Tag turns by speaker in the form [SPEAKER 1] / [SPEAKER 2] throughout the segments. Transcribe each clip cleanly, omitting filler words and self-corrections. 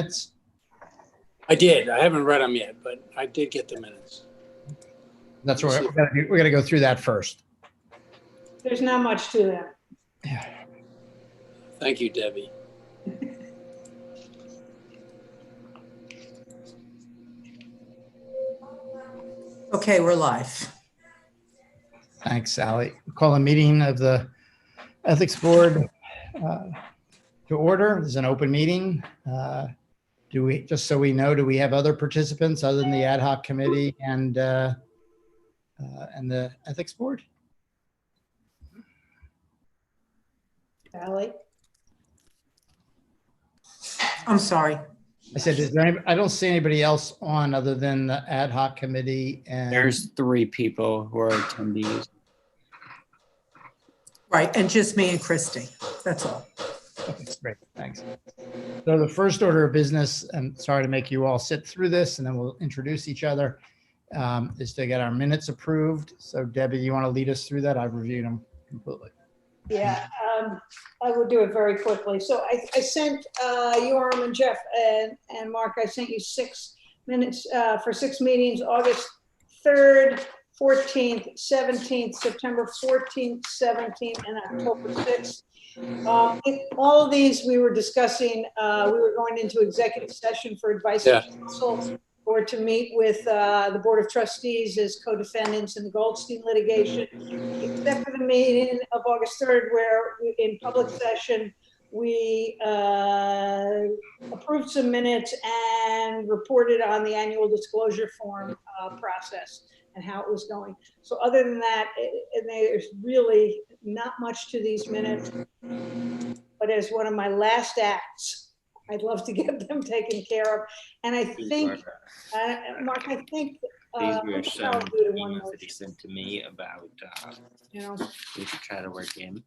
[SPEAKER 1] minutes?
[SPEAKER 2] I did. I haven't read them yet, but I did get the minutes.
[SPEAKER 1] That's what we're going to go through that first.
[SPEAKER 3] There's not much to them.
[SPEAKER 1] Yeah.
[SPEAKER 2] Thank you, Debbie.
[SPEAKER 4] Okay, we're live.
[SPEAKER 1] Thanks, Sally. Call a meeting of the Ethics Board to order. This is an open meeting. Do we, just so we know, do we have other participants other than the Ad Hoc Committee and the Ethics Board?
[SPEAKER 3] Sally?
[SPEAKER 4] I'm sorry.
[SPEAKER 1] I said, is there any, I don't see anybody else on other than the Ad Hoc Committee and
[SPEAKER 5] There's 3 people who are attendees.
[SPEAKER 4] Right, and just me and Christy. That's all.
[SPEAKER 1] okay, great, thanks. So the first order of business, and sorry to make you all sit through this and then we'll introduce each other, is to get our minutes approved. So Debbie, you want to lead us through that? I've reviewed them completely.
[SPEAKER 3] Yeah, I will do it very quickly. So I sent Yoram and Jeff and Mark, I sent you 6 minutes for 6 meetings, August 3rd, 14th, 17th, September 14th, 17th, and October 6th. All of these we were discussing, we were going into executive session for advice of counsel or to meet with the Board of Trustees as co-defendants in the Goldstein litigation, except for the meeting of August 3rd, where in public session, we approved some minutes and reported on the annual disclosure form process and how it was going. So other than that, there's really not much to these minutes, but as one of my last acts, I'd love to get them taken care of. And I think, Mark, I think
[SPEAKER 5] These were
[SPEAKER 3] I'll
[SPEAKER 5] some
[SPEAKER 3] do it in one
[SPEAKER 5] emails that he
[SPEAKER 3] motion,
[SPEAKER 5] sent to me about
[SPEAKER 3] you know.
[SPEAKER 5] we should try to work in.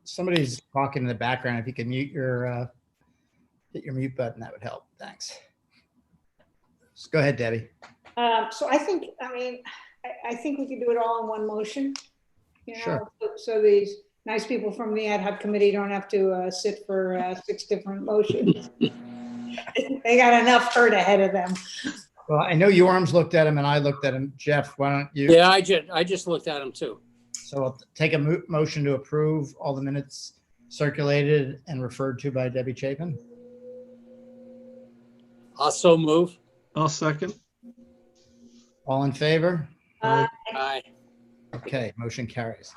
[SPEAKER 1] Somebody's talking in the background. If you can mute your, hit your mute button, that would help. Thanks. Just go ahead, Debbie.
[SPEAKER 3] So I think, I mean, I think we could do it all in one motion. You know,
[SPEAKER 1] Sure.
[SPEAKER 3] so these nice people from the Ad Hoc Committee don't have to sit for 6 different motions. They got enough hurt ahead of them.
[SPEAKER 1] Well, I know Yoram's looked at him and I looked at him. Jeff, why don't you?
[SPEAKER 2] Yeah, I just looked at them too.
[SPEAKER 1] So I'll take a motion to approve all the minutes circulated and referred to by Debbie Chapin.
[SPEAKER 2] I'll so move.
[SPEAKER 6] I'll second.
[SPEAKER 1] All in favor?
[SPEAKER 2] Aye.
[SPEAKER 1] Okay, motion carries.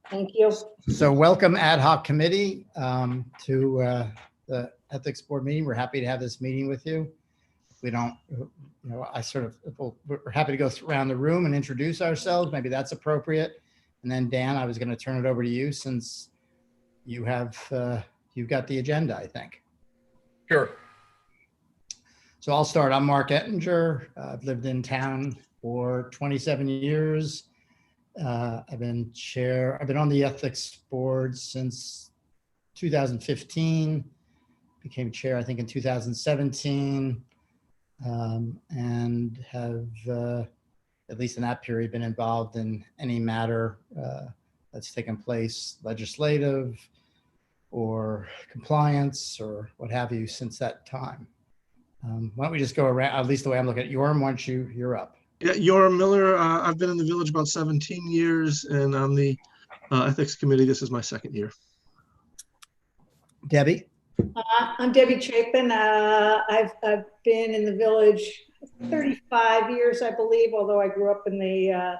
[SPEAKER 3] Thank you.
[SPEAKER 1] So welcome Ad Hoc Committee to the Ethics Board meeting. We're happy to have this meeting with you. We don't, you know, we're happy to go around the room and introduce ourselves. Maybe that's appropriate. And then Dan, I was going to turn it over to you since you have, you've got the agenda, I think.
[SPEAKER 7] Sure.
[SPEAKER 1] So I'll start. I'm Mark Ettinger. I've lived in town for 27 years. I've been on the ethics board since 2015, became chair, I think, in 2017, and have, at least in that period, been involved in any matter that's taken place, legislative or compliance or what have you, since that time. Why don't we just go around, at least the way I'm looking at Yoram, why don't you're up.
[SPEAKER 6] Yeah, Yoram Miller. I've been in the village about 17 years, and on the ethics committee, this is my 2nd year.
[SPEAKER 1] Debbie?
[SPEAKER 3] I'm Debbie Chapin. I've been in the village 35 years, I believe, although I grew up in the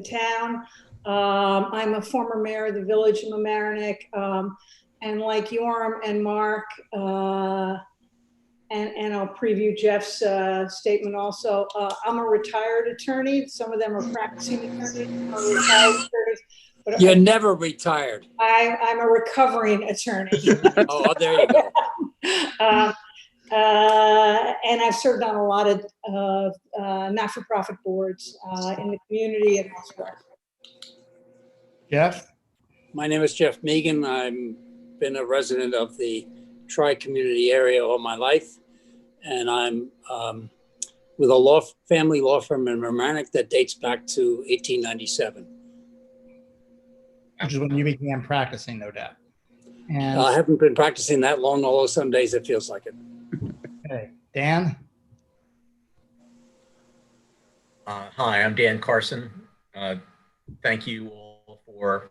[SPEAKER 3] town. I'm a former mayor of the village of Mamaroneck, and like Yoram and Mark, and I'll preview Jeff's statement also. I'm a retired attorney. Some of them are practicing attorneys, some are retired attorneys. But
[SPEAKER 2] You're never retired.
[SPEAKER 3] I'm a recovering attorney.
[SPEAKER 2] Oh, there you go.
[SPEAKER 3] And I've served on a lot of not-for-profit boards in the community and elsewhere.
[SPEAKER 1] Jeff?
[SPEAKER 2] My name is Jeff Megan. I've been a resident of the tri-community area all my life. And I'm with a family law firm in Mamaroneck that dates back to 1897.
[SPEAKER 1] Which is when you began practicing, no doubt. And
[SPEAKER 2] I haven't been practicing that long, although some days it feels like it.
[SPEAKER 1] Okay, Dan?
[SPEAKER 7] Hi, I'm Dan Carson. Thank you all for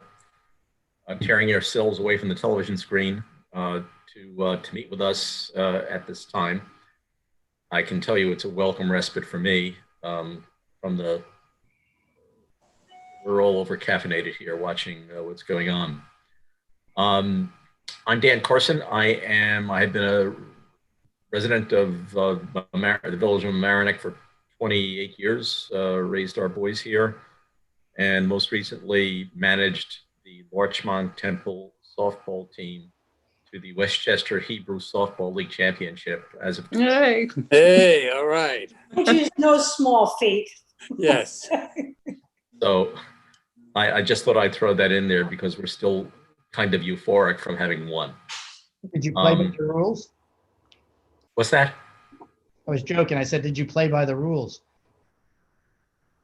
[SPEAKER 7] tearing yourselves away from the television screen to meet with us at this time. I can tell you it's a welcome respite for me from the, we're all over caffeinated here watching what's going on. I'm Dan Carson. I have been a resident of the village of Mamaroneck for 28 years, raised our boys here, and most recently managed the Larchmont Temple softball team to the Westchester Hebrew Softball League Championship as of
[SPEAKER 8] Yay.
[SPEAKER 2] Hey, all right.
[SPEAKER 3] Which is no small feat.
[SPEAKER 2] Yes.
[SPEAKER 7] So I just thought I'd throw that in there because we're still kind of euphoric from having won.
[SPEAKER 1] Did you play by the rules?
[SPEAKER 7] What's that?
[SPEAKER 1] I was joking. I said, did you play by the rules?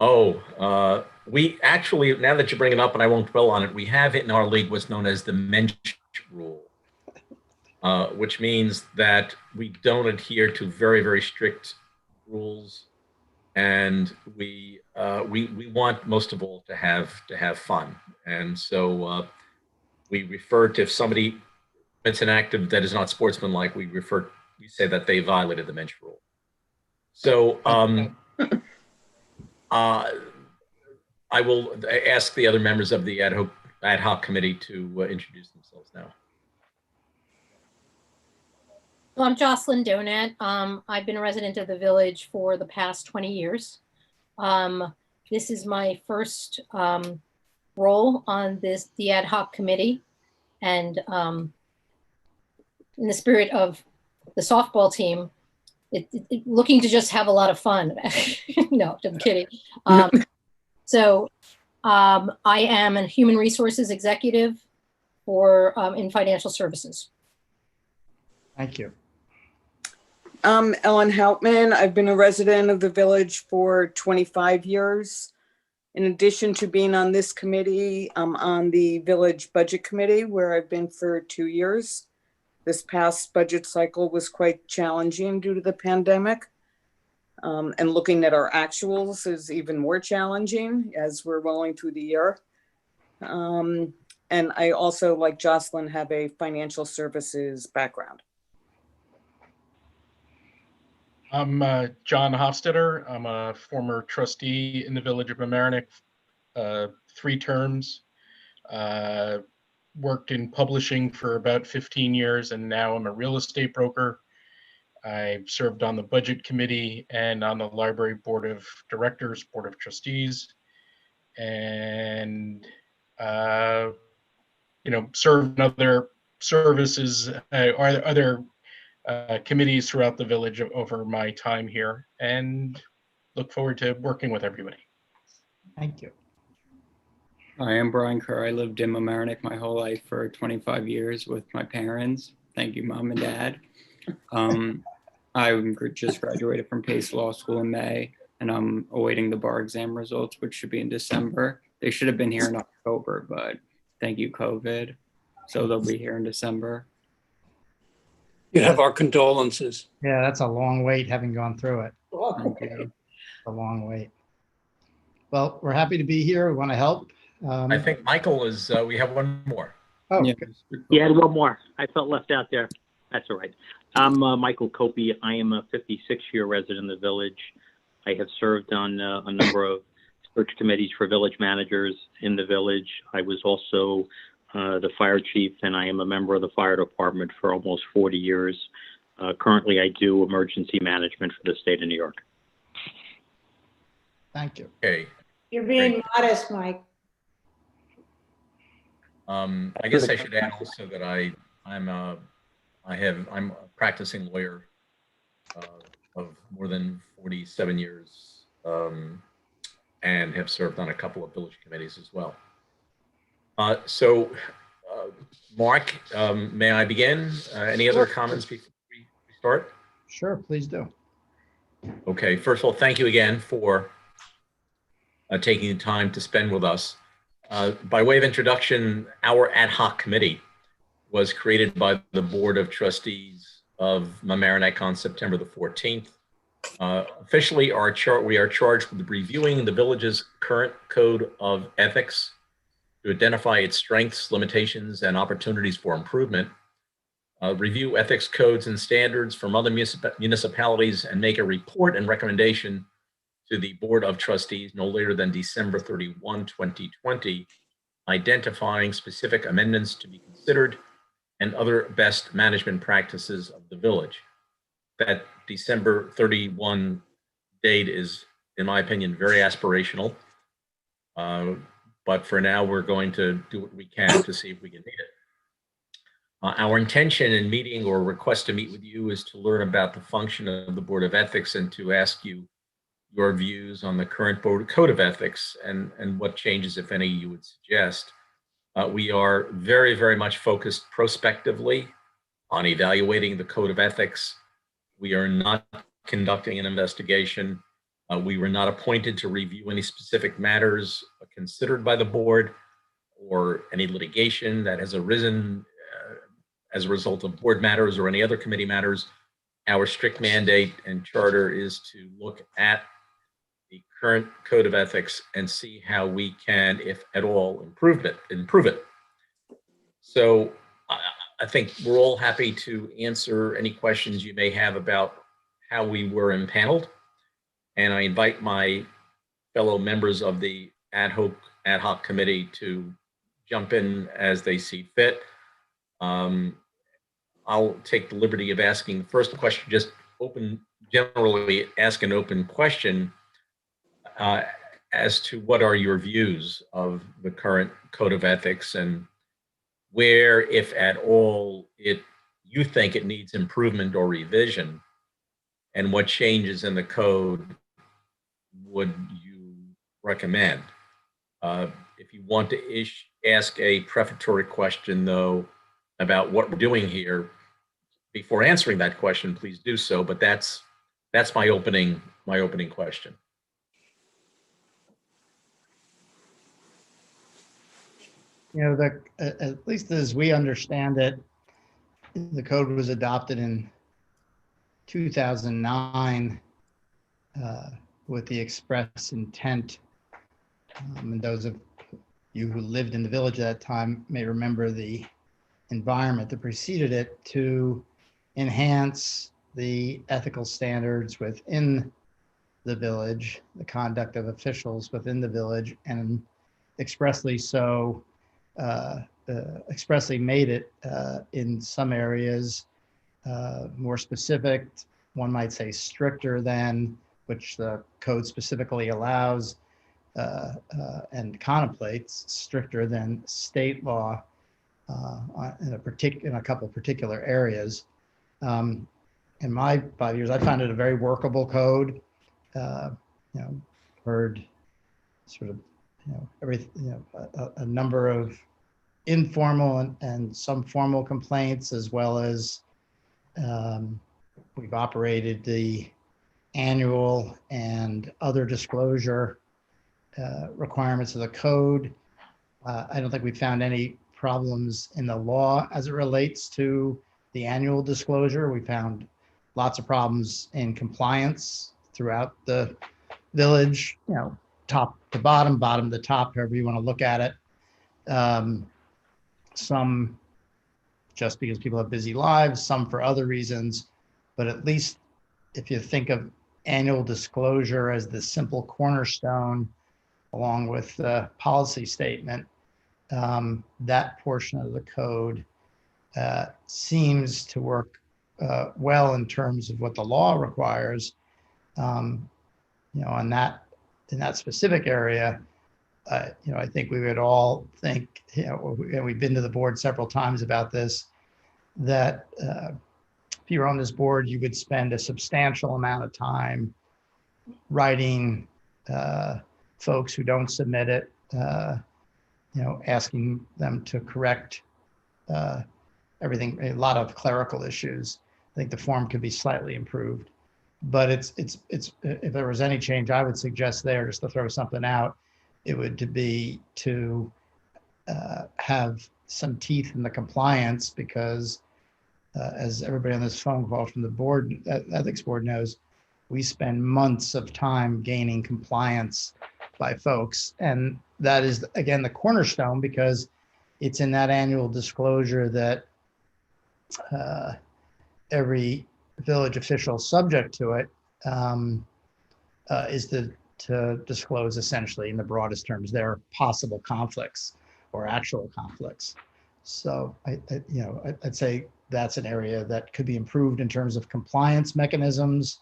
[SPEAKER 7] Oh, we actually, now that you bring it up, and I won't dwell on it, we have it in our league what's known as the Mensch rule, which means that we don't adhere to very, very strict rules, and we want most of all to have fun, and so we refer to if somebody commits an act that is not sportsmanlike, we say that they violated the Mensch rule. So. I will ask the other members of the ad hoc committee to introduce themselves now.
[SPEAKER 9] Well, I'm Jocelyn Donat. I've been a resident of the village for the past 20 years. This is my first role on the ad hoc committee. And in the spirit of the softball team, looking to just have a lot of fun. No, I'm kidding. So I am a human resources executive for in financial services.
[SPEAKER 1] Thank you.
[SPEAKER 8] I'm Ellen Houtman. I've been a resident of the village for 25 years. In addition to being on this committee, I'm on the village budget committee where I've been for 2 years. This past budget cycle was quite challenging due to the pandemic. And looking at our actuals is even more challenging as we're rolling through the year. And I also, like Jocelyn, have a financial services background.
[SPEAKER 10] I'm John Hofstetter. I'm a former trustee in the village of Mamaroneck, 3 terms. Worked in publishing for about 15 years, and now I'm a real estate broker. I served on the budget committee and on the library board of directors, board of trustees, and served in other services or other committees throughout the village over my time here, and look forward to working with everybody.
[SPEAKER 1] Thank you.
[SPEAKER 5] I am Brian Kerr. I lived in Mamaroneck my whole life for 25 years with my parents. Thank you, Mom and Dad. I just graduated from Pace Law School in May, and I'm awaiting the bar exam results, which should be in December. They should have been here in October, but thank you, COVID. So they'll be here in December.
[SPEAKER 2] You have our condolences.
[SPEAKER 1] Yeah, that's a long wait, having gone through it.
[SPEAKER 5] Thank you.
[SPEAKER 1] A long wait. Well, we're happy to be here. We want to help.
[SPEAKER 7] I think Michael is, we have one more.
[SPEAKER 1] Oh,
[SPEAKER 5] Yeah.
[SPEAKER 1] good.
[SPEAKER 11] Yeah, one more. I felt left out there. That's all right. I'm Michael Copey. I am a 56-year resident of the village. I have served on a number of search committees for village managers in the village. I was also the fire chief, and I am a member of the fire department for almost 40 years. Currently, I do emergency management for the state of New York.
[SPEAKER 1] Thank you.
[SPEAKER 7] Okay.
[SPEAKER 3] You're being modest, Mike.
[SPEAKER 7] I guess I should add also that I'm a practicing lawyer of more than 47 years and have served on a couple of village committees as well. Mark, may I begin? Any other comments before we start?
[SPEAKER 1] Sure, please do.
[SPEAKER 7] Okay, first of all, thank you again for taking the time to spend with us. By way of introduction, our ad hoc committee was created by the Board of Trustees of Mamaroneck on September the 14th. Officially, we are charged with reviewing the village's current code of ethics to identify its strengths, limitations, and opportunities for improvement, review ethics codes and standards from other municipalities, and make a report and recommendation to the Board of Trustees no later than December 31, 2020, identifying specific amendments to be considered and other best management practices of the village. That December 31 date is, in my opinion, very aspirational. But for now, we're going to do what we can to see if we can meet it. Our intention in meeting or request to meet with you is to learn about the function of the Board of Ethics and to ask you your views on the current Board Code of Ethics and what changes, if any, you would suggest. We are very, very much focused prospectively on evaluating the Code of Ethics. We are not conducting an investigation. We were not appointed to review any specific matters considered by the board or any litigation that has arisen as a result of board matters or any other committee matters. Our strict mandate and charter is to look at the current Code of Ethics and see how we can, if at all, improve it. So I think we're all happy to answer any questions you may have about how we were impaneled. And I invite my fellow members of the Ad Hoc committee to jump in as they see fit. I'll take the liberty of asking the first question, just generally ask an open question as to what are your views of the current Code of Ethics and where, if at all, you think it needs improvement or revision, and what changes in the code would you recommend? If you want to ask a prefatory question, though, about what we're doing here, before answering that question, please do so. But that's my opening question.
[SPEAKER 1] You know, at least as we understand it, the code was adopted in 2009 with the express intent, and those of you who lived in the village at that time may remember the environment that preceded it, to enhance the ethical standards within the village, the conduct of officials within the village, and expressly made it in some areas more specific, one might say stricter than, which the code specifically allows and contemplates, stricter than state law in a couple particular areas. In my 5 years, I found it a very workable code. Heard sort of a number of informal and some formal complaints, as well as we've operated the annual and other disclosure requirements of the code. I don't think we found any problems in the law as it relates to the annual disclosure. We found lots of problems in compliance throughout the village, top to bottom, bottom to top, however you want to look at it. Some just because people have busy lives, some for other reasons, but at least if you think of annual disclosure as the simple cornerstone, along with the policy statement, that portion of the code seems to work well in terms of what the law requires. In that specific area, I think we would all think, and we've been to the board several times about this, that if you were on this board, you would spend a substantial amount of time writing folks who don't submit it, asking them to correct everything, a lot of clerical issues. I think the form could be slightly improved, but it's if there was any change, I would suggest there, just to throw something out, it would be to have some teeth in the compliance, because as everybody on this phone call from the board, ethics board knows, we spend months of time gaining compliance by folks. And that is, again, the cornerstone, because it's in that annual disclosure that every village official subject to it is to disclose, essentially, in the broadest terms, their possible conflicts or actual conflicts. So I'd say that's an area that could be improved in terms of compliance mechanisms.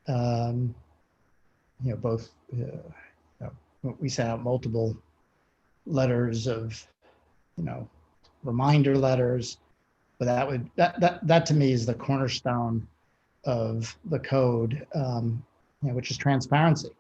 [SPEAKER 1] Both we sent out multiple letters of, reminder letters, but that to me is the cornerstone of the code, which is transparency.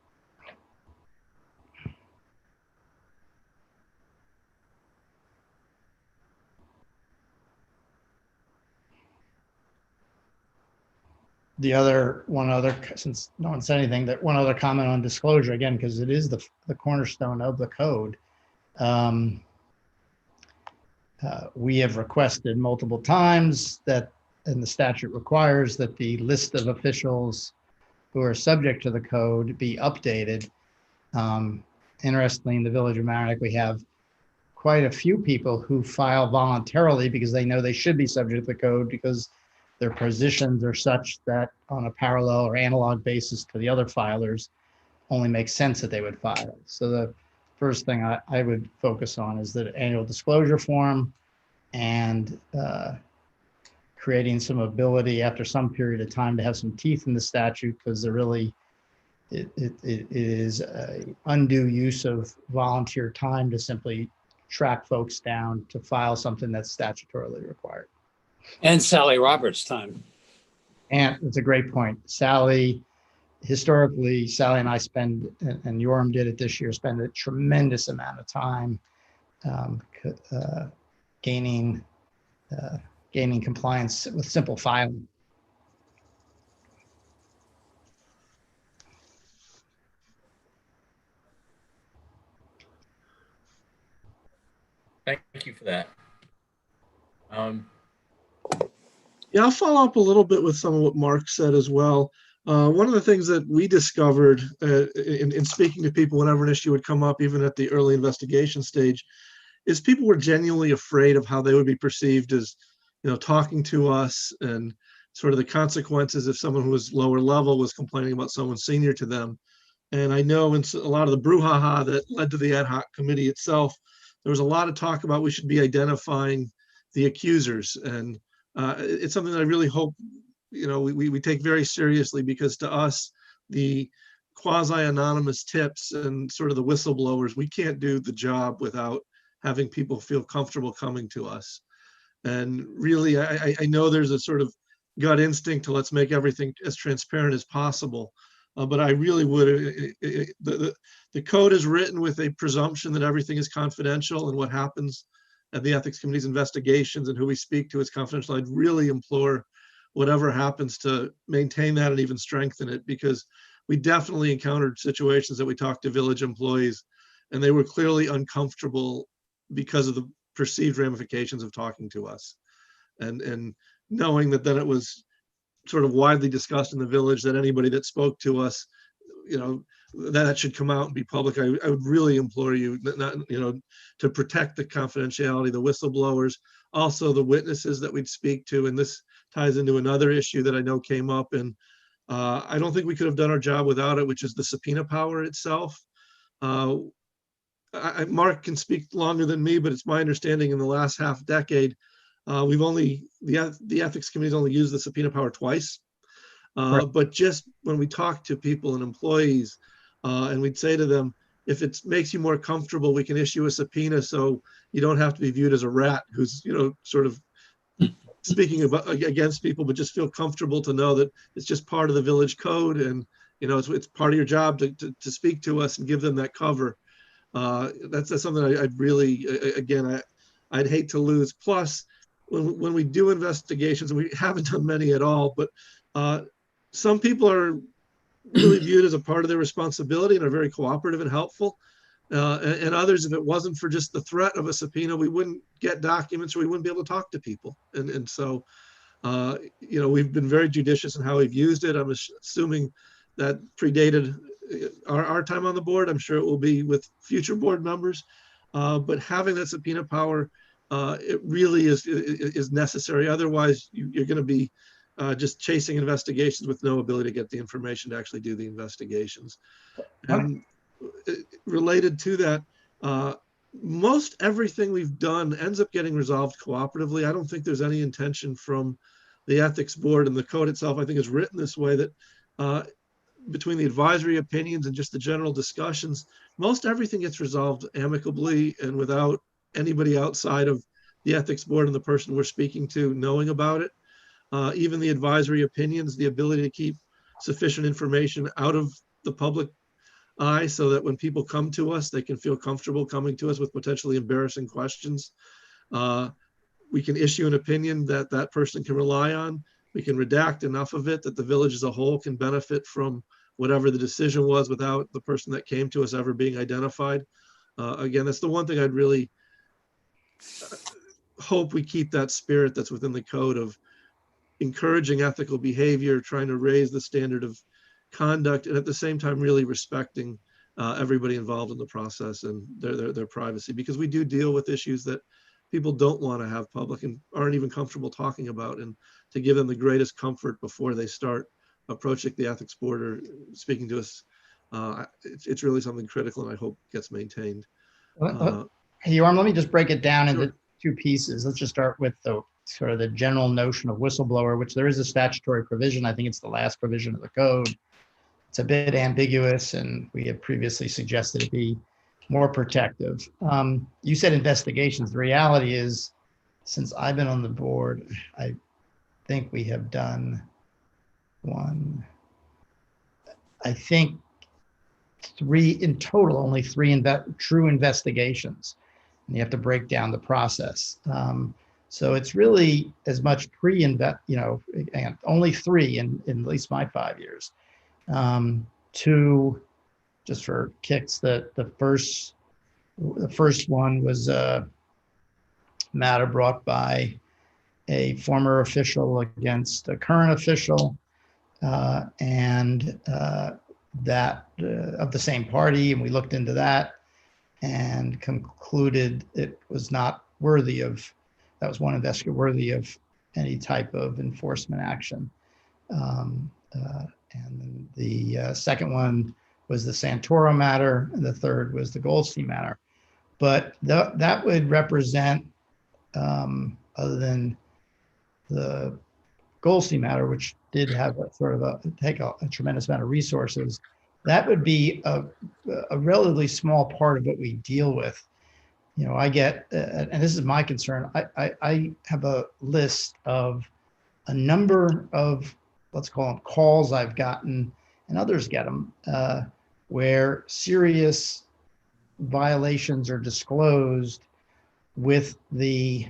[SPEAKER 1] Since no one said anything, that one other comment on disclosure, again, because it is the cornerstone of the code. We have requested multiple times that, and the statute requires, that the list of officials who are subject to the code be updated. Interestingly, in the Village of Mamaroneck, we have quite a few people who file voluntarily because they know they should be subject to the code, because their positions are such that on a parallel or analog basis to the other filers only makes sense that they would file. So the first thing I would focus on is the annual disclosure form, and creating some ability after some period of time to have some teeth in the statute, because it is an undue use of volunteer time to simply track folks down to file something that's statutorily required.
[SPEAKER 2] And Sally Roberts' time.
[SPEAKER 1] And it's a great point. Historically, Sally and I spend, and Yoram did it this year, spend a tremendous amount of time gaining compliance with simple filing.
[SPEAKER 7] Thank you for that.
[SPEAKER 6] Yeah, I'll follow up a little bit with some of what Mark said as well. One of the things that we discovered in speaking to people whenever an issue would come up, even at the early investigation stage, is people were genuinely afraid of how they would be perceived as, talking to us, and sort of the consequences if someone who was lower level was complaining about someone senior to them. And I know in a lot of the brouhaha that led to the ad hoc committee itself, there was a lot of talk about we should be identifying the accusers. And it's something that I really hope, we take very seriously, because to us, the quasi-anonymous tips and sort of the whistleblowers, we can't do the job without having people feel comfortable coming to us. And really, I know there's a sort of gut instinct to let's make everything as transparent as possible. But I really would, the code is written with a presumption that everything is confidential, and what happens at the Ethics Committee's investigations and who we speak to is confidential. I'd really implore whatever happens to maintain that and even strengthen it, because we definitely encountered situations that we talked to village employees and they were clearly uncomfortable because of the perceived ramifications of talking to us. And knowing that then it was sort of widely discussed in the village that anybody that spoke to us, that should come out and be public. I would really implore you not, to protect the confidentiality, the whistleblowers, also the witnesses that we'd speak to. And this ties into another issue that I know came up, and I don't think we could have done our job without it, which is the subpoena power itself. Mark can speak longer than me, but it's my understanding in the last half decade, the ethics committee's only used the subpoena power twice.
[SPEAKER 1] Right.
[SPEAKER 6] But just when we talk to people and employees, and we'd say to them, if it makes you more comfortable, we can issue a subpoena so you don't have to be viewed as a rat who's, sort of speaking against people, but just feel comfortable to know that it's just part of the village code, and it's part of your job to speak to us and give them that cover. That's something I'd really, again, I'd hate to lose. Plus, when we do investigations, and we haven't done many at all, but some people are really viewed as a part of their responsibility and are very cooperative and helpful. And others, if it wasn't for just the threat of a subpoena, we wouldn't get documents, or we wouldn't be able to talk to people. And so We've been very judicious in how we've used it. I'm assuming that predated our time on the board. I'm sure it will be with future board members. But having that subpoena power, it really is necessary. Otherwise, you're going to be just chasing investigations with no ability to get the information to actually do the investigations. And related to that, most everything we've done ends up getting resolved cooperatively. I don't think there's any intention from the ethics board, and the code itself, I think, is written this way that between the advisory opinions and just the general discussions, most everything gets resolved amicably and without anybody outside of the ethics board and the person we're speaking to knowing about it. Even the advisory opinions, the ability to keep sufficient information out of the public eye so that when people come to us, they can feel comfortable coming to us with potentially embarrassing questions. We can issue an opinion that that person can rely on. We can redact enough of it that the village as a whole can benefit from whatever the decision was without the person that came to us ever being identified. Again, that's the one thing I'd really hope we keep that spirit that's within the code of encouraging ethical behavior, trying to raise the standard of conduct, and at the same time really respecting everybody involved in the process and their privacy, because we do deal with issues that people don't want to have public and aren't even comfortable talking about, and to give them the greatest comfort before they start approaching the ethics board or speaking to us, it's really something critical and I hope gets maintained.
[SPEAKER 1] Hey, Yorm, let me just break it down
[SPEAKER 6] Sure.
[SPEAKER 1] into two pieces. Let's just start with the sort of the general notion of whistleblower, which there is a statutory provision. I think it's the last provision of the code. It's a bit ambiguous, and we have previously suggested it be more protective. You said investigations. The reality is, since I've been on the board, I think we have done three in total, only three true investigations. And you have to break down the process. So it's really as much and only three in at least my 5 years. Two, just for kicks, the first one was a matter brought by a former official against a current official, and that of the same party, and we looked into that and concluded it was not worthy of, that was one investigator worthy of any type of enforcement action. And the second one was the Santoro matter, and the third was the Goldstein matter. But that would represent, other than the Goldstein matter, which did have a sort of take a tremendous amount of resources, that would be a relatively small part of what we deal with. I get, and this is my concern, I have a list of a number of, let's call them calls I've gotten, and others get them, where serious violations are disclosed with the,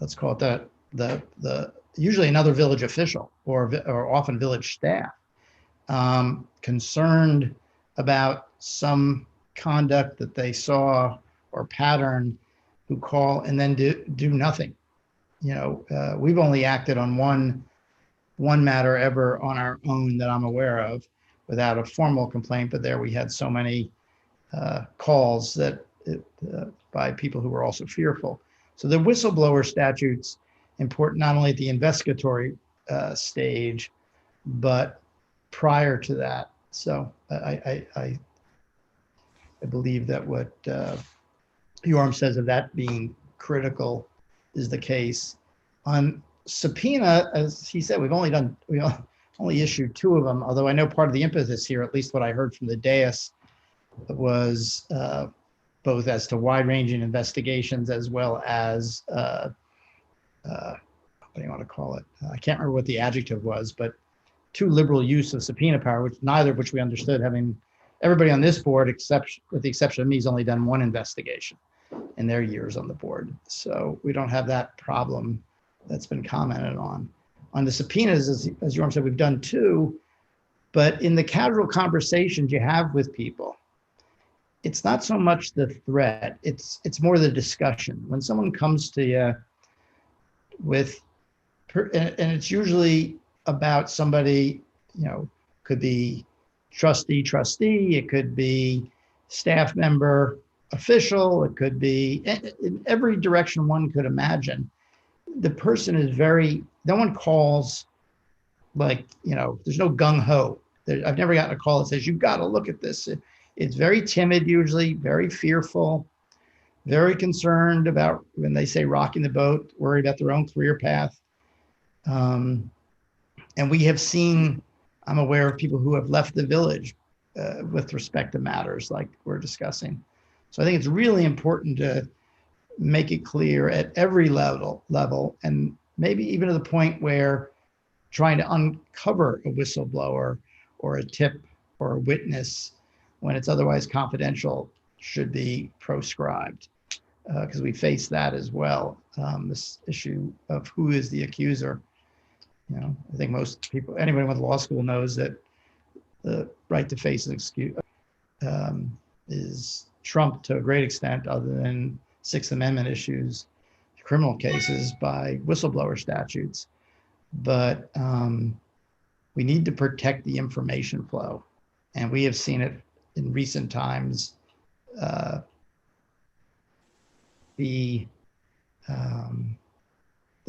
[SPEAKER 1] let's call it the usually another village official or often village staff, concerned about some conduct that they saw or pattern, who call and then do nothing. We've only acted on one matter ever on our own that I'm aware of without a formal complaint, but there we had so many calls that by people who were also fearful. So the whistleblower statute's important not only at the investigatory stage, but prior to that. So I believe that what Yorm says of that being critical is the case. On subpoena, as he said, we only issued two of them, although I know part of the impetus here, at least what I heard from the dais, was both as to wide-ranging investigations as well as what do you want to call it? I can't remember what the adjective was, but too liberal use of subpoena power, which neither of which we understood, having everybody on this board, with the exception of me, has only done one investigation in their years on the board. So we don't have that problem that's been commented on. On the subpoenas, as Yorm said, we've done two, but in the casual conversations you have with people, it's not so much the threat, it's more the discussion. When someone comes to you with and it's usually about somebody, could be trustee, it could be staff member, official, it could be in every direction one could imagine. The person is no one calls like, there's no gung ho. I've never gotten a call that says, you've got to look at this. It's very timid, usually very fearful, very concerned about, when they say rocking the boat, worried about their own career path. And we have seen, I'm aware of people who have left the village with respect to matters like we're discussing. So I think it's really important to make it clear at every level, and maybe even to the point where trying to uncover a whistleblower or a tip or a witness when it's otherwise confidential should be proscribed, because we face that as well. This issue of who is the accuser. I think most people, anyone with law school knows that the right to face an excuse is trumped to a great extent, other than Sixth Amendment issues, criminal cases, by whistleblower statutes. But we need to protect the information flow. And we have seen it in recent times the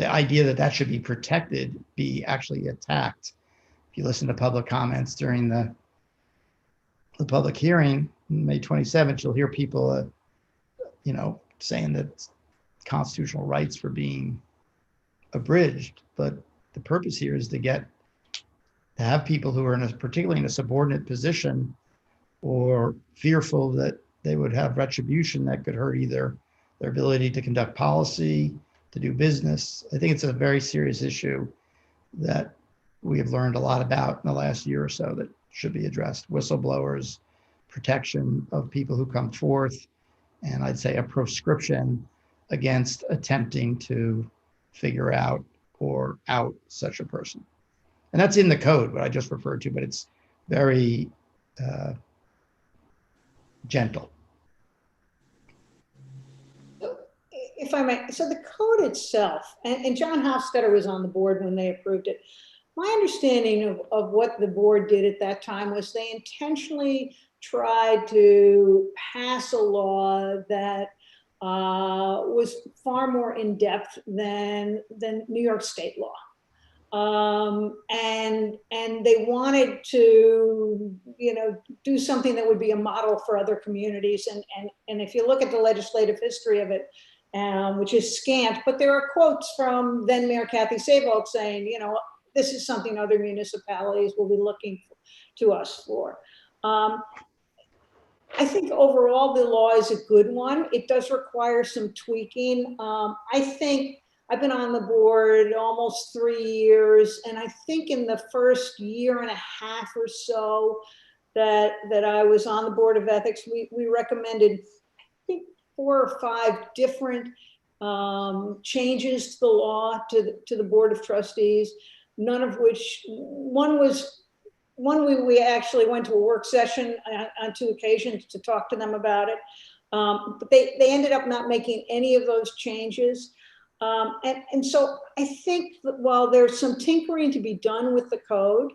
[SPEAKER 1] idea that should be protected be actually attacked. If you listen to public comments during the public hearing, May 27th, you'll hear people, saying that constitutional rights were being abridged. But the purpose here is to have people who are particularly in a subordinate position or fearful that they would have retribution that could hurt either their ability to conduct policy, to do business. I think it's a very serious issue that we have learned a lot about in the last year or so that should be addressed. Whistleblowers, protection of people who come forth, and I'd say a proscription against attempting to figure out or out such a person. And that's in the code, what I just referred to, but it's very gentle.
[SPEAKER 3] If I may, so the code itself, and John Hofstadter was on the board when they approved it. My understanding of what the board did at that time was they intentionally tried to pass a law that was far more in depth than New York state law. And they wanted to, do something that would be a model for other communities. And if you look at the legislative history of it, which is scant, but there are quotes from then Mayor Kathy Sabo saying, this is something other municipalities will be looking to us for. I think overall the law is a good one. It does require some tweaking. I think I've been on the board almost 3 years, and I think in the first year and a half or so that I was on the Board of Ethics, we recommended, I think, 4 or 5 different changes to the law to the Board of Trustees. None of which, one we actually went to a work session on 2 occasions to talk to them about it. But they ended up not making any of those changes. And so I think that while there's some tinkering to be done with the code,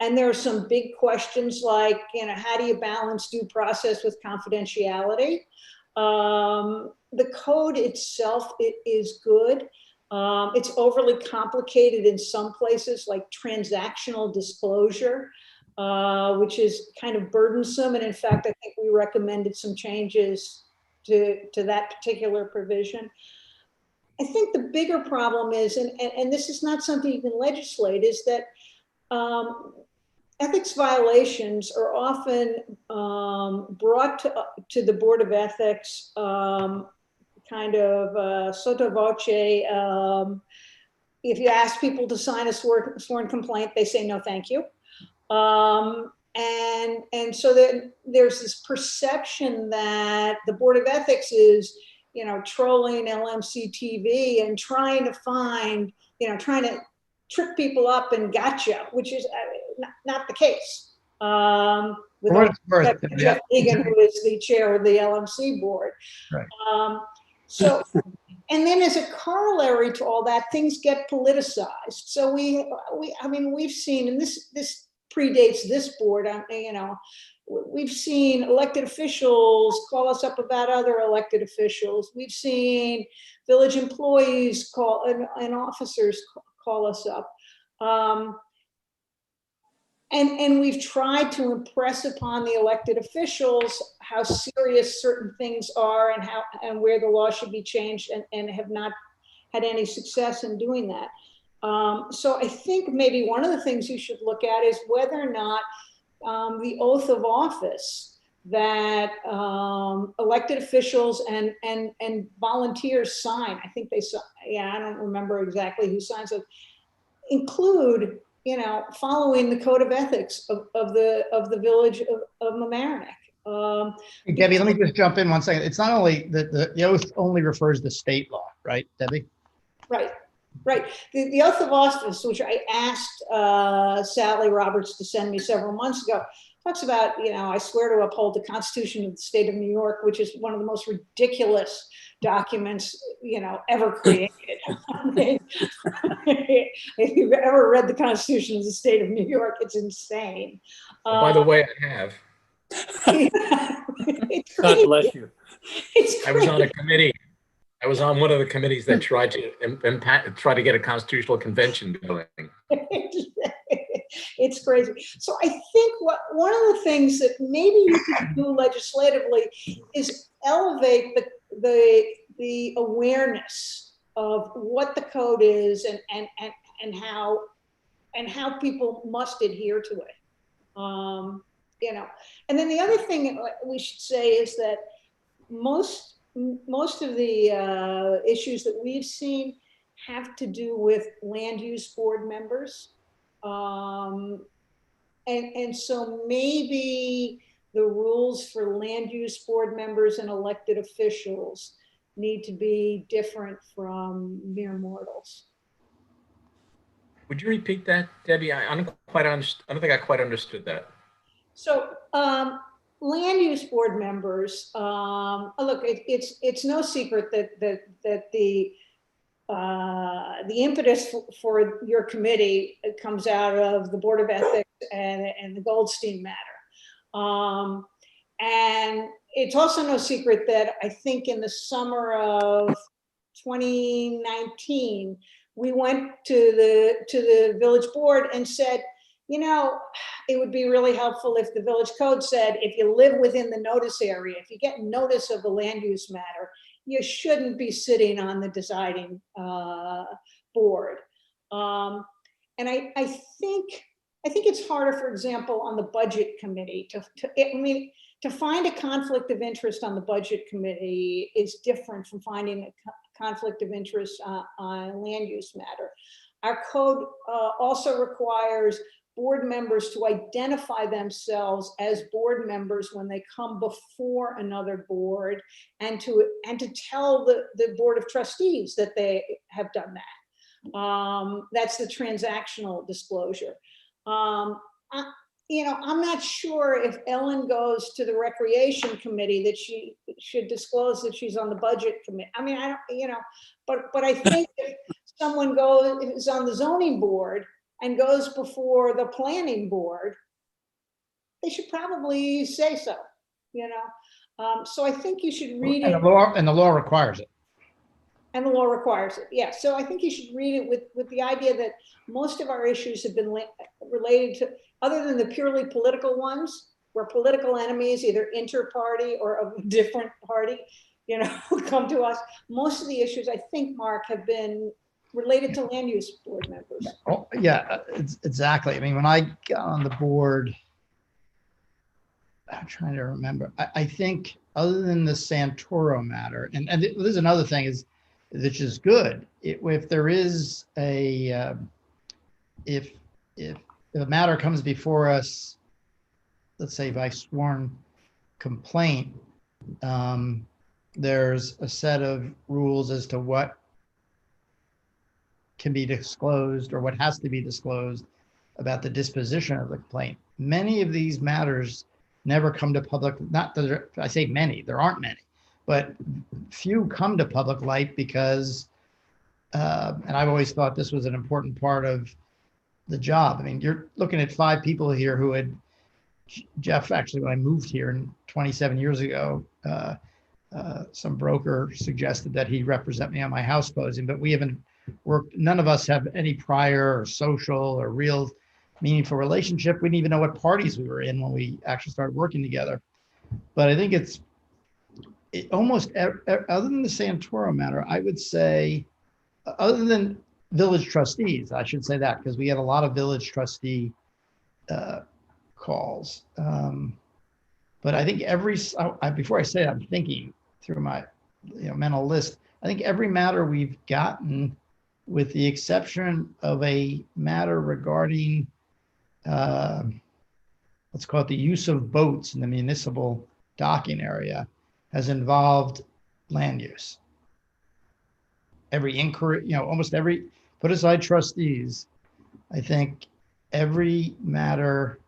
[SPEAKER 3] and there are some big questions like, how do you balance due process with confidentiality? The code itself, it is good. It's overly complicated in some places, like transactional disclosure, which is kind of burdensome. And in fact, I think we recommended some changes to that particular provision. I think the bigger problem is, and this is not something you can legislate, is that ethics violations are often brought to the Board of Ethics kind of sotto voce. If you ask people to sign a sworn complaint, they say no, thank you. And so there's this perception that the Board of Ethics is, trolling LMC TV and trying to find, trying to trick people up and gotcha, which is not the case. With Jeff Meagan, who is the chair of the LMC board.
[SPEAKER 1] Right.
[SPEAKER 3] So And then as a corollary to all that, things get politicized. So I mean, we've seen, and this predates this board, you know, we've seen elected officials call us up about other elected officials. We've seen village employees call and officers call us up. And we've tried to impress upon the elected officials how serious certain things are and where the law should be changed, and have not had any success in doing that. So I think maybe one of the things you should look at is whether or not the oath of office that elected officials and volunteers sign. I think they sign. Yeah, I don't remember exactly who signs it. Include, you know, following the code of ethics of the village of Mamaroneck.
[SPEAKER 1] Hey, Debbie, let me just jump in 1 second. It's not only the oath only refers to state law, right, Debbie?
[SPEAKER 3] Right. The oath of office, which I asked Sally Roberts to send me several months ago, talks about, you know, I swear to uphold the Constitution of the state of New York, which is one of the most ridiculous documents, you know, ever created. I mean, if you've ever read the Constitution of the state of New York, it's insane.
[SPEAKER 7] By the way, I have.
[SPEAKER 2] God bless you.
[SPEAKER 7] I was on a committee. I was on one of the committees that tried to get a constitutional convention going.
[SPEAKER 3] It's crazy. So I think one of the things that maybe you could do legislatively is elevate the awareness of what the code is and how people must adhere to it. You know, and then the other thing we should say is that most of the issues that we've seen have to do with land use board members. And so maybe the rules for land use board members and elected officials need to be different from mere mortals.
[SPEAKER 7] Would you repeat that, Debbie? I don't think I quite understood that. So
[SPEAKER 3] land use board members, look, it's no secret that the impetus for your committee comes out of the Board of Ethics and the Goldstein matter. And it's also no secret that I think in the summer of 2019, we went to the village board and said, you know, it would be really helpful if the village code said, if you live within the notice area, if you get notice of the land use matter, you shouldn't be sitting on the deciding board. And I think it's harder, for example, on the budget committee to find a conflict of interest on the budget committee is different from finding a conflict of interest on a land use matter. Our code also requires board members to identify themselves as board members when they come before another board, and to tell the board of trustees that they have done that. That's the transactional disclosure. You know, I'm not sure if Ellen goes to the recreation committee that she should disclose that she's on the budget committee. I mean, I don't, you know, but I think if someone is on the zoning board and goes before the planning board, they should probably say so, you know? So I think you should read it.
[SPEAKER 1] And the law requires it.
[SPEAKER 3] And the law requires it, yeah. So I think you should read it with the idea that most of our issues have been related to, other than the purely political ones, where political enemies, either inter-party or of a different party, you know, come to us. Most of the issues, I think, Mark, have been related to land use board members.
[SPEAKER 1] Oh, yeah, exactly. I mean, when I got on the board, I'm trying to remember. I think other than the Santoro matter, and there's another thing is, which is good. If there is a, if a matter comes before us, let's say by sworn complaint, there's a set of rules as to what can be disclosed or what has to be disclosed about the disposition of the complaint. Many of these matters never come to public, not that I say many, there aren't many, but few come to public light because, and I've always thought this was an important part of the job. I mean, you're looking at 5 people here who had, Jeff, actually, when I moved here 27 years ago, some broker suggested that he represent me on my house closing, but we haven't worked. None of us have any prior or social or real meaningful relationship. We didn't even know what parties we were in when we actually started working together. But I think it's almost, other than the Santoro matter, I would say, other than village trustees, I should say that, because we had a lot of village trustee calls. But I think before I say it, I'm thinking through my mental list. I think every matter we've gotten, with the exception of a matter regarding, let's call it the use of boats in the municipal docking area, has involved land use. Every inquiry, almost every, put aside trustees, I think every matter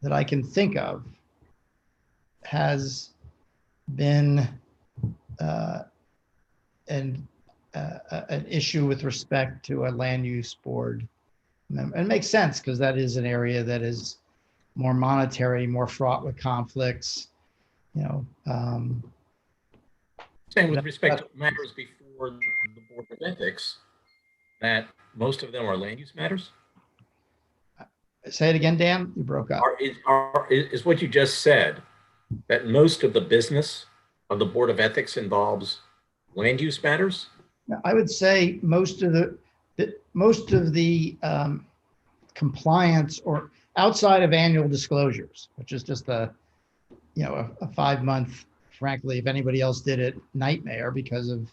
[SPEAKER 1] that I can think of has been an issue with respect to a land use board member. And it makes sense because that is an area that is more monetary, more fraught with conflicts.
[SPEAKER 7] Saying with respect to matters before the Board of Ethics, that most of them are land use matters?
[SPEAKER 1] Say it again, Dan, you broke up.
[SPEAKER 7] Is what you just said, that most of the business of the Board of Ethics involves land use matters?
[SPEAKER 1] I would say most of the compliance, or outside of annual disclosures, which is just a 5-month, frankly, if anybody else did it, nightmare because of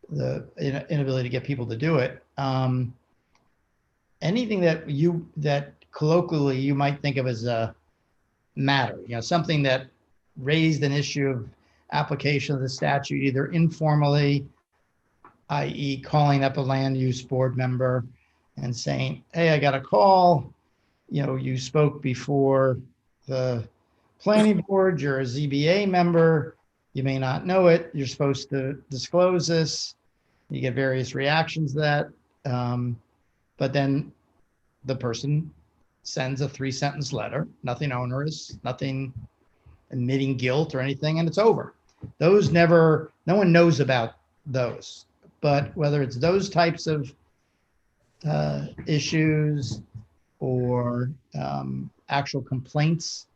[SPEAKER 1] the inability to get people to do it. Anything that colloquially you might think of as a matter, something that raised an issue of application of the statute, either informally, i.e. calling up a land use board member and saying, hey, I got a call, you spoke before the planning board, you're a ZBA member, you may not know it, you're supposed to disclose this. You get various reactions to that. But then the person sends a 3-sentence letter, nothing onerous, nothing admitting guilt or anything, and it's over. Those no one knows about those. But whether it's those types of issues or actual complaints,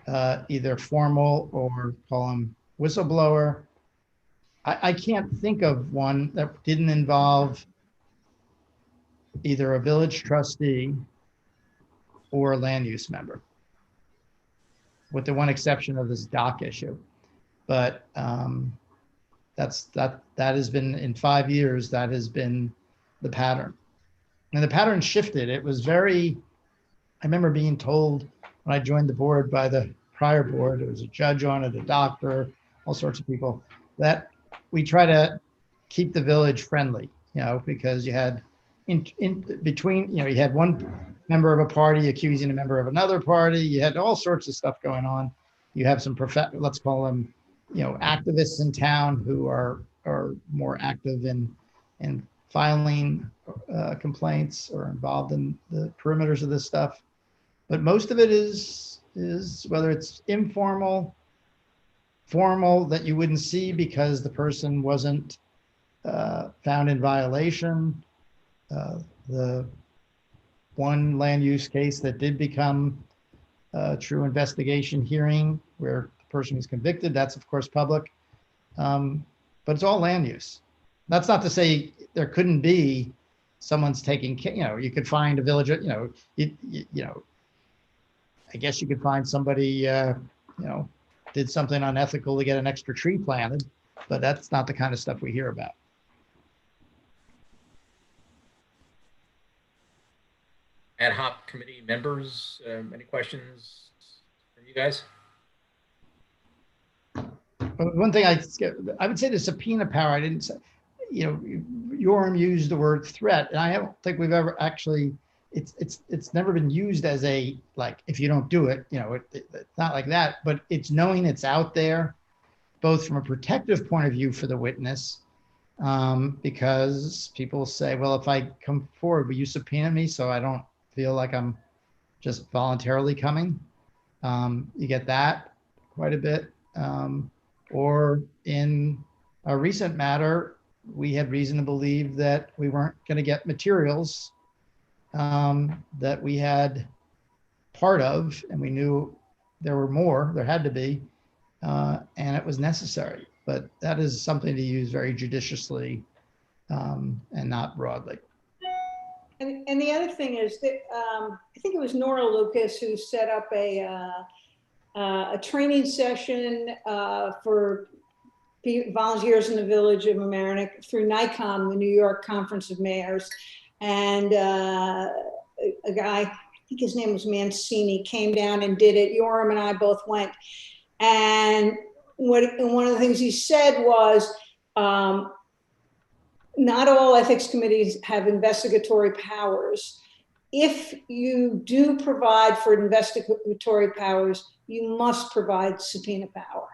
[SPEAKER 1] either formal or call them whistleblower, I can't think of one that didn't involve either a village trustee or a land use member, with the one exception of this dock issue. But that has been, in 5 years, that has been the pattern. And the pattern shifted. It was I remember being told when I joined the board by the prior board, there was a judge on it, a doctor, all sorts of people, that we try to keep the village friendly, because you had in between, you had one member of a party accusing a member of another party. You had all sorts of stuff going on. You have some let's call them, activists in town who are more active in filing complaints or involved in the perimeters of this stuff. But most of it is whether it's informal, formal, that you wouldn't see because the person wasn't found in violation. The one land use case that did become a true investigation hearing where the person was convicted, that's of course public. But it's all land use. That's not to say there couldn't be someone's taking, you could find a village, I guess you could find somebody, did something unethical to get an extra tree planted, but that's not the kind of stuff we hear about.
[SPEAKER 7] Ad hoc committee members, any questions from you guys?
[SPEAKER 1] One thing I would say the subpoena power, I didn't say, Yoram used the word threat, and I don't think we've ever actually, it's never been used as a, like, if you don't do it, it's not like that, but it's knowing it's out there. both from a protective point of view for the witness, because people say, well, if I come forward, will you subpoena me so I don't feel like I'm just voluntarily coming? You get that quite a bit. Or in a recent matter, we had reason to believe that we weren't going to get materials that we had part of, and we knew there were more, there had to be, and it was necessary. But that is something to use very judiciously and not broadly.
[SPEAKER 3] And the other thing is that I think it was Nora Lucas who set up a training session for volunteers in the Village of Mamaroneck through NICOM, the New York Conference of Mayors. And a guy, I think his name was Mancini, came down and did it. Yoram and I both went. And one of the things he said was, not all ethics committees have investigatory powers. If you do provide for investigatory powers, you must provide subpoena power,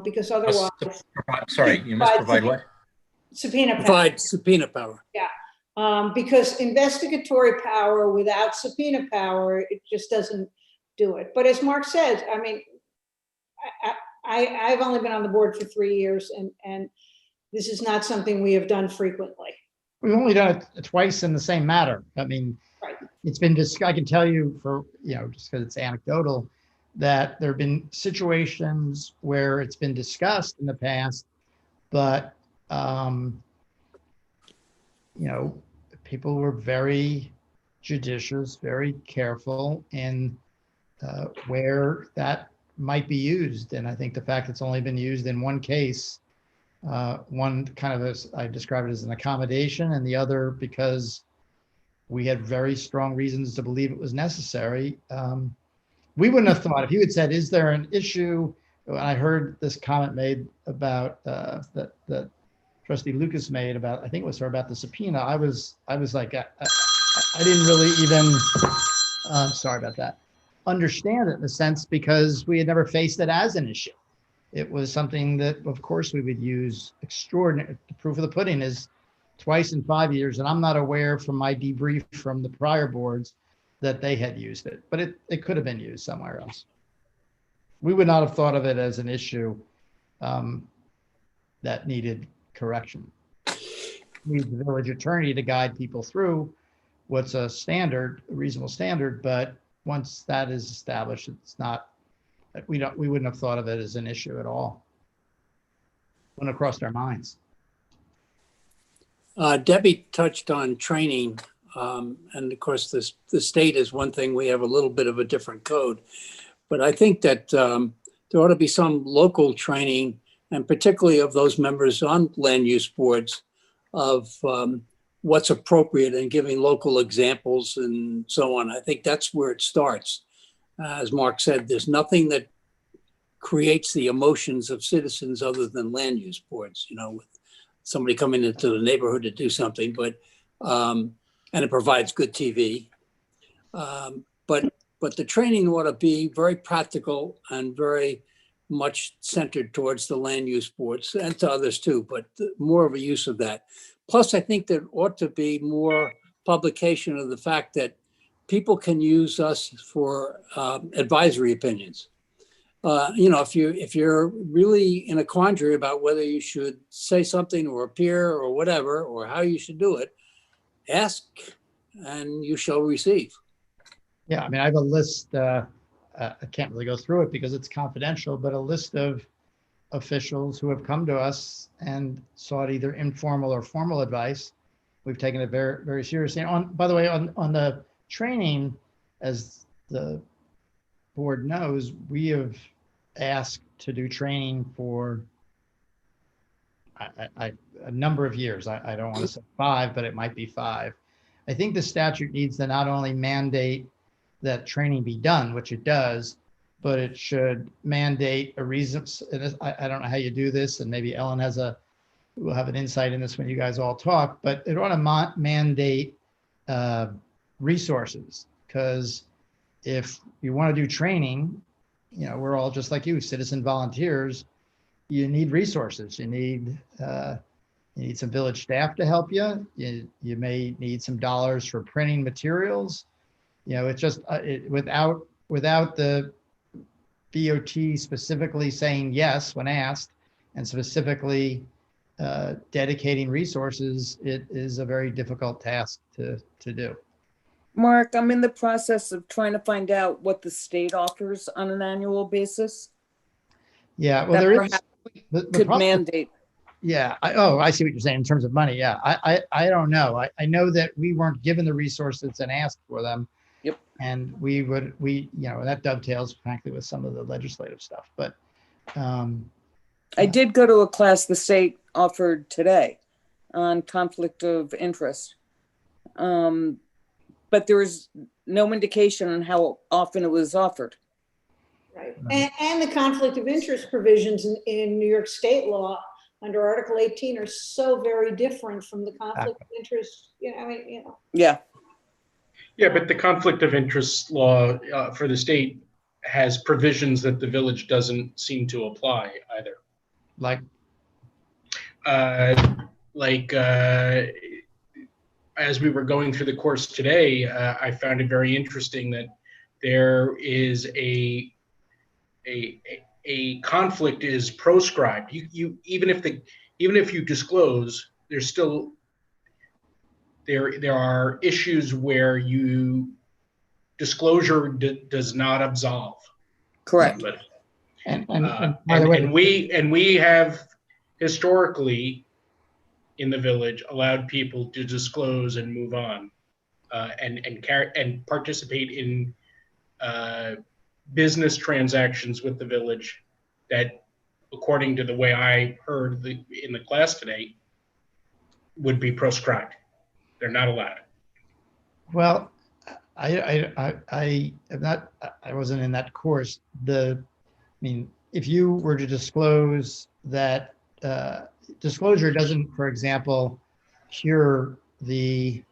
[SPEAKER 3] because otherwise.
[SPEAKER 7] Sorry, you must provide what?
[SPEAKER 3] Subpoena power.
[SPEAKER 2] Provide subpoena power.
[SPEAKER 3] Yeah, because investigatory power without subpoena power, it just doesn't do it. But as Mark says, I mean, I've only been on the board for 3 years, and this is not something we have done frequently.
[SPEAKER 1] We've only done it twice in the same matter. I mean,
[SPEAKER 3] Right.
[SPEAKER 1] it's been just, I can tell you for, just because it's anecdotal, that there have been situations where it's been discussed in the past, but, people were very judicious, very careful in where that might be used. And I think the fact it's only been used in one case, one kind of, as I describe it, as an accommodation, and the other because we had very strong reasons to believe it was necessary. We wouldn't have thought, if you had said, is there an issue? When I heard this comment made about that Trustee Lucas made about, I think it was her, about the subpoena, I was like, I didn't really even, sorry about that, understand it in a sense, because we had never faced it as an issue. It was something that, of course, we would use extraordinary. The proof of the pudding is twice in 5 years, and I'm not aware from my debrief from the prior boards that they had used it, but it could have been used somewhere else. We would not have thought of it as an issue that needed correction. We need the village attorney to guide people through what's a standard, a reasonable standard, but once that is established, it's not, we wouldn't have thought of it as an issue at all. Wouldn't have crossed our minds.
[SPEAKER 2] Debbie touched on training, and of course, the state is one thing. We have a little bit of a different code, but I think that there ought to be some local training, and particularly of those members on land use boards, of what's appropriate and giving local examples and so on. I think that's where it starts. As Mark said, there's nothing that creates the emotions of citizens other than land use boards, with somebody coming into the neighborhood to do something, but and it provides good TV. But the training ought to be very practical and very much centered towards the land use boards and to others too, but more of a use of that. Plus, I think there ought to be more publication of the fact that people can use us for advisory opinions. If you're really in a quandary about whether you should say something or appear or whatever, or how you should do it, ask and you shall receive.
[SPEAKER 1] Yeah, I mean, I have a list, I can't really go through it because it's confidential, but a list of officials who have come to us and sought either informal or formal advice. We've taken it very, very seriously. And by the way, on the training, as the board knows, we have asked to do training for a number of years. I don't want to say 5, but it might be 5. I think the statute needs to not only mandate that training be done, which it does, but it should mandate a reason. I don't know how you do this, and maybe Ellen will have an insight in this when you guys all talk, but it ought to mandate resources, because if you want to do training, we're all just like you, citizen volunteers. you need resources. You need some village staff to help you. You may need some dollars for printing materials. You know, it's just without the BOT specifically saying yes when asked and specifically dedicating resources, it is a very difficult task to do.
[SPEAKER 8] Mark, I'm in the process of trying to find out what the state offers on an annual basis.
[SPEAKER 1] Yeah, well,
[SPEAKER 8] That
[SPEAKER 1] there is
[SPEAKER 8] perhaps
[SPEAKER 1] the
[SPEAKER 8] could
[SPEAKER 1] problem.
[SPEAKER 8] mandate.
[SPEAKER 1] Yeah, I see what you're saying in terms of money. Yeah, I don't know. I know that we weren't given the resources and asked for them.
[SPEAKER 8] Yep.
[SPEAKER 1] And we you know, that dovetails frankly with some of the legislative stuff. But
[SPEAKER 8] I did go to a class the state offered today on conflict of interest. But there was no indication on how often it was offered.
[SPEAKER 3] Right. And the conflict of interest provisions in New York state law under Article 18 are so very different from the conflict of interest. You know, I mean, you know.
[SPEAKER 8] Yeah.
[SPEAKER 10] Yeah, but the conflict of interest law for the state has provisions that the village doesn't seem to apply either.
[SPEAKER 1] like,
[SPEAKER 10] As we were going through the course today, I found it very interesting that there is a conflict is proscribed. You even if you disclose, there's still there are issues where disclosure does not absolve.
[SPEAKER 8] Correct.
[SPEAKER 10] But,
[SPEAKER 1] and by the way,
[SPEAKER 10] and we have historically in the village allowed people to disclose and move on, and participate in business transactions with the village that, according to the way I heard in the class today, would be proscribed. They're not allowed.
[SPEAKER 1] well, I am not. I wasn't in that course. I mean, if you were to disclose that, disclosure doesn't, for example, cure the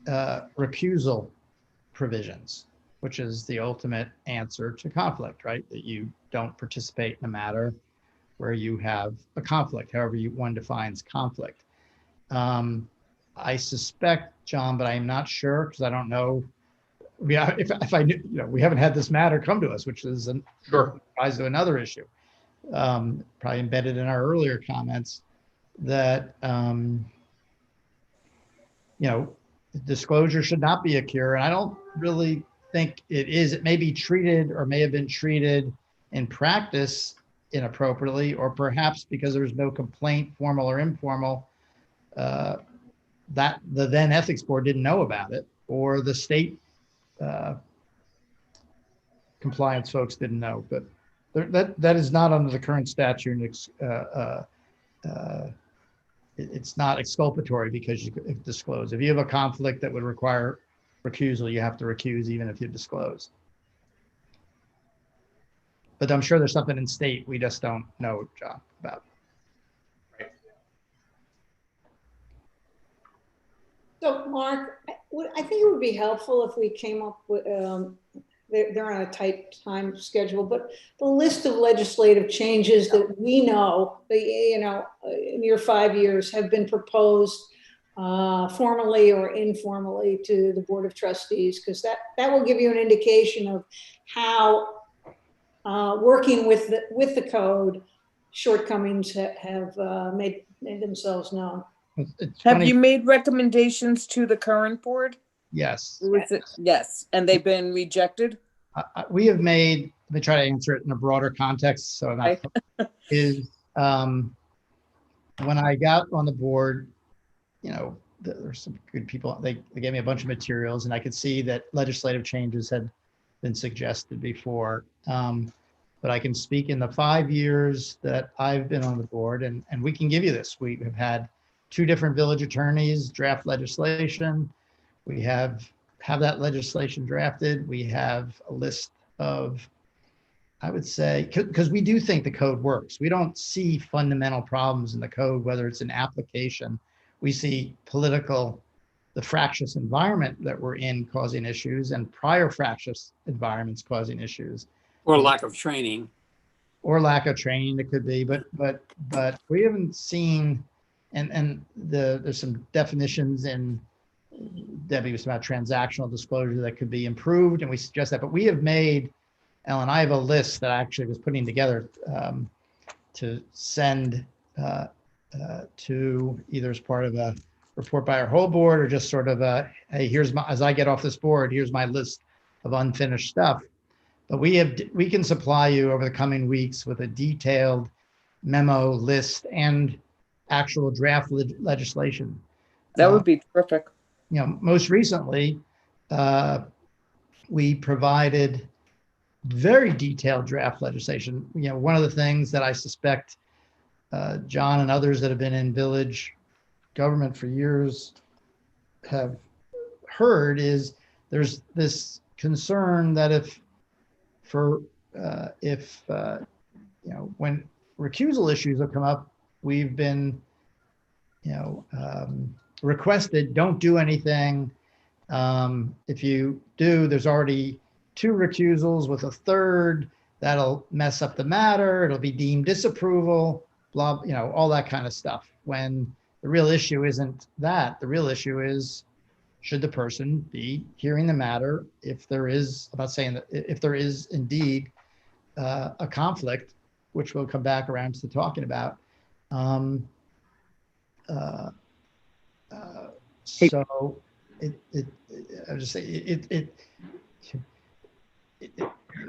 [SPEAKER 1] recusal provisions, which is the ultimate answer to conflict, right? That you don't participate in a matter where you have a conflict, however one defines conflict. I suspect, John, but I'm not sure because I don't know. Yeah, if I knew, you know, we haven't had this matter come to us, which is ties to another issue, probably embedded in our earlier comments, that you know, disclosure should not be a cure, and I don't really think it is. It may be treated or may have been treated in practice inappropriately, or perhaps because there's no complaint, formal or informal, that the then ethics board didn't know about it, or the state compliance folks didn't know. But that is not under the current statute. It's not exculpatory because you disclose. If you have a conflict that would require recusal, you have to recuse even if you disclose. But I'm sure there's something in state we just don't know, John, about.
[SPEAKER 3] So, Mark, I think it would be helpful if we came up with, they're on a tight time schedule, but the list of legislative changes that we know, you know, in your 5 years have been proposed formally or informally to the Board of Trustees, because that will give you an indication of how working with the code, shortcomings have made themselves known.
[SPEAKER 8] Have you made recommendations to the current board?
[SPEAKER 1] Yes.
[SPEAKER 8] Yes, and they've been rejected?
[SPEAKER 1] We have made, let me try to answer it in a broader context. So when I got on the board, you know, there's some good people. They gave me a bunch of materials, and I could see that legislative changes had been suggested before. But I can speak in the 5 years that I've been on the board, and we can give you this. We have had 2 different village attorneys draft legislation. We have that legislation drafted. We have a list of, I would say, because we do think the code works. We don't see fundamental problems in the code, whether it's an application. We see the fractious environment that we're in causing issues, and prior fractious environments causing issues.
[SPEAKER 2] Or lack of training.
[SPEAKER 1] or lack of training, it could be, but we haven't seen, and there's some definitions in Debbie was about transactional disclosure that could be improved, and we suggest that, but we have made, Ellen, I have a list that I actually was putting together to send to either as part of a report by our whole board or just sort of a, hey, here's my, as I get off this board, here's my list of unfinished stuff. But we can supply you over the coming weeks with a detailed memo list and actual draft legislation.
[SPEAKER 8] That would be terrific.
[SPEAKER 1] You know, most recently, we provided very detailed draft legislation. You know, one of the things that I suspect John and others that have been in village government for years have heard is there's this concern that if you know, when recusal issues have come up, we've been, you know, requested, don't do anything. If you do, there's already 2 recusals with a third, that'll mess up the matter. It'll be deemed disapproval, blah, you know, all that kind of stuff. When the real issue isn't that, the real issue is, should the person be hearing the matter if there is, I'm not saying that, if there is indeed a conflict, which we'll come back around to talking about. So I would just say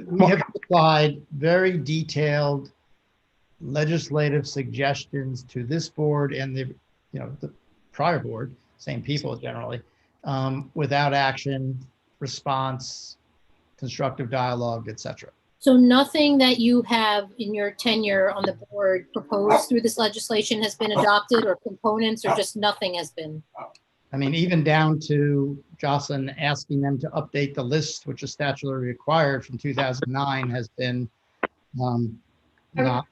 [SPEAKER 1] we have applied very detailed legislative suggestions to this board and the, you know, the prior board, same people generally, without action, response, constructive dialogue, etc.
[SPEAKER 9] So nothing that you have in your tenure on the board proposed through this legislation has been adopted, or components, or just nothing has been?
[SPEAKER 1] I mean, even down to Jocelyn asking them to update the list, which is statutorily required from 2009, has been not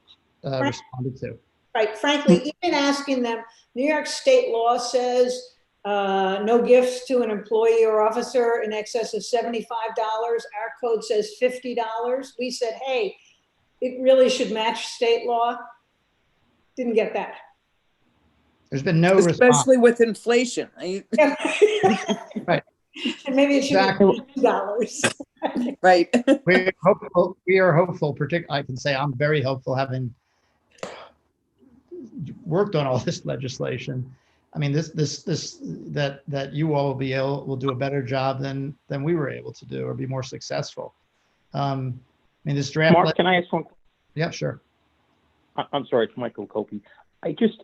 [SPEAKER 1] responded to.
[SPEAKER 3] Right, frankly, even asking them, New York state law says no gifts to an employee or officer in excess of $75. Our code says $50. We said, hey, it really should match state law. Didn't get that.
[SPEAKER 1] There's been no response.
[SPEAKER 8] Especially with inflation.
[SPEAKER 1] Right.
[SPEAKER 3] And maybe it should
[SPEAKER 1] Exactly.
[SPEAKER 3] be $2.
[SPEAKER 8] Right.
[SPEAKER 1] We're hopeful. We are hopeful. I can say I'm very hopeful, having worked on all this legislation. I mean, that you all will do a better job than we were able to do, or be more successful. I mean, this draft.
[SPEAKER 11] Mark, can I ask one?
[SPEAKER 1] Yeah, sure.
[SPEAKER 11] I'm sorry, it's Michael Copey.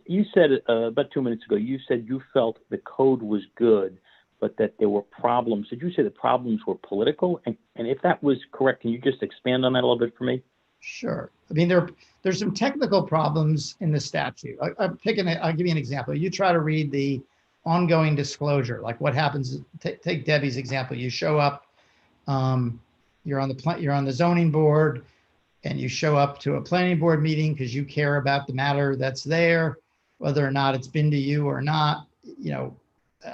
[SPEAKER 11] You said about 2 minutes ago, you said you felt the code was good, but that there were problems. Did you say the problems were political? And if that was correct, can you just expand on that a little bit for me?
[SPEAKER 1] Sure. I mean, there's some technical problems in the statute. I'll give you an example. You try to read the ongoing disclosure, like what happens, take Debbie's example. You show up, you're on the zoning board, and you show up to a planning board meeting because you care about the matter that's there, whether or not it's been to you or not. You know,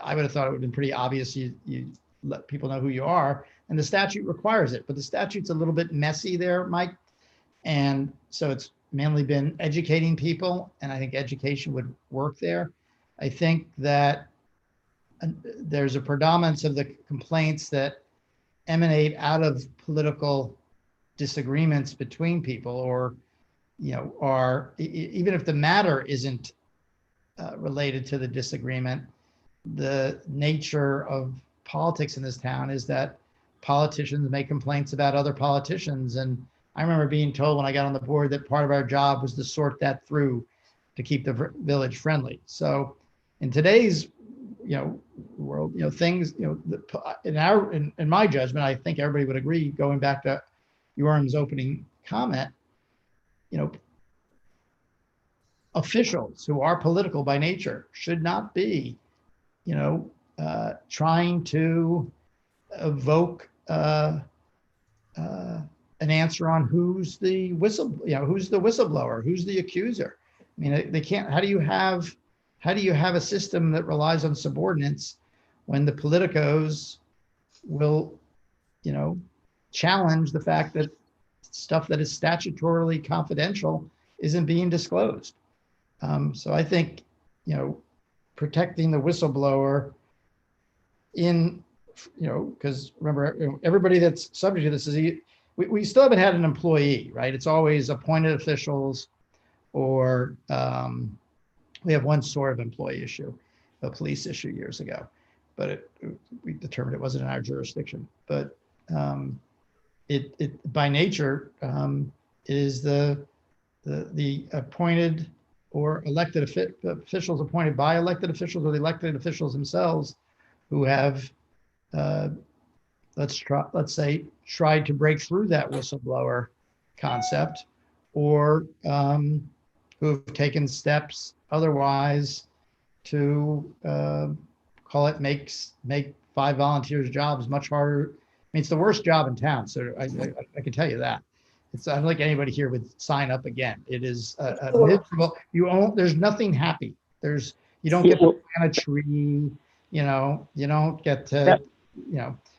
[SPEAKER 1] I would have thought it would have been pretty obvious. You let people know who you are, and the statute requires it, but the statute's a little bit messy there, Mike. And so it's mainly been educating people, and I think education would work there. I think that there's a predominance of the complaints that emanate out of political disagreements between people, or, you know, are, even if the matter isn't related to the disagreement, the nature of politics in this town is that politicians make complaints about other politicians. And I remember being told when I got on the board that part of our job was to sort that through to keep the village friendly. So in today's, you know, world, you know, things, you know, in my judgment, I think everybody would agree, going back to Yoram's opening comment, you know, officials who are political by nature should not be, you know, trying to evoke an answer on who's the whistleblower, who's the accuser. I mean, they can't. How do you have a system that relies on subordinates when the politicos will, you know, challenge the fact that stuff that is statutorily confidential isn't being disclosed. So I think, protecting the whistleblower because remember, everybody that's subject to this we still haven't had an employee, right? It's always appointed officials, or we have one sort of employee issue, a police issue years ago, but we determined it wasn't in our jurisdiction. But it by nature is the appointed or elected officials appointed by elected officials, or the elected officials themselves, who have let's say tried to break through that whistleblower concept, or who have taken steps otherwise to call it make 5 volunteers' jobs much harder. I mean, it's the worst job in town, so I can tell you that. I don't think anybody here would sign up again. It is a miserable. There's nothing happy. You don't get to plant a tree. You don't get to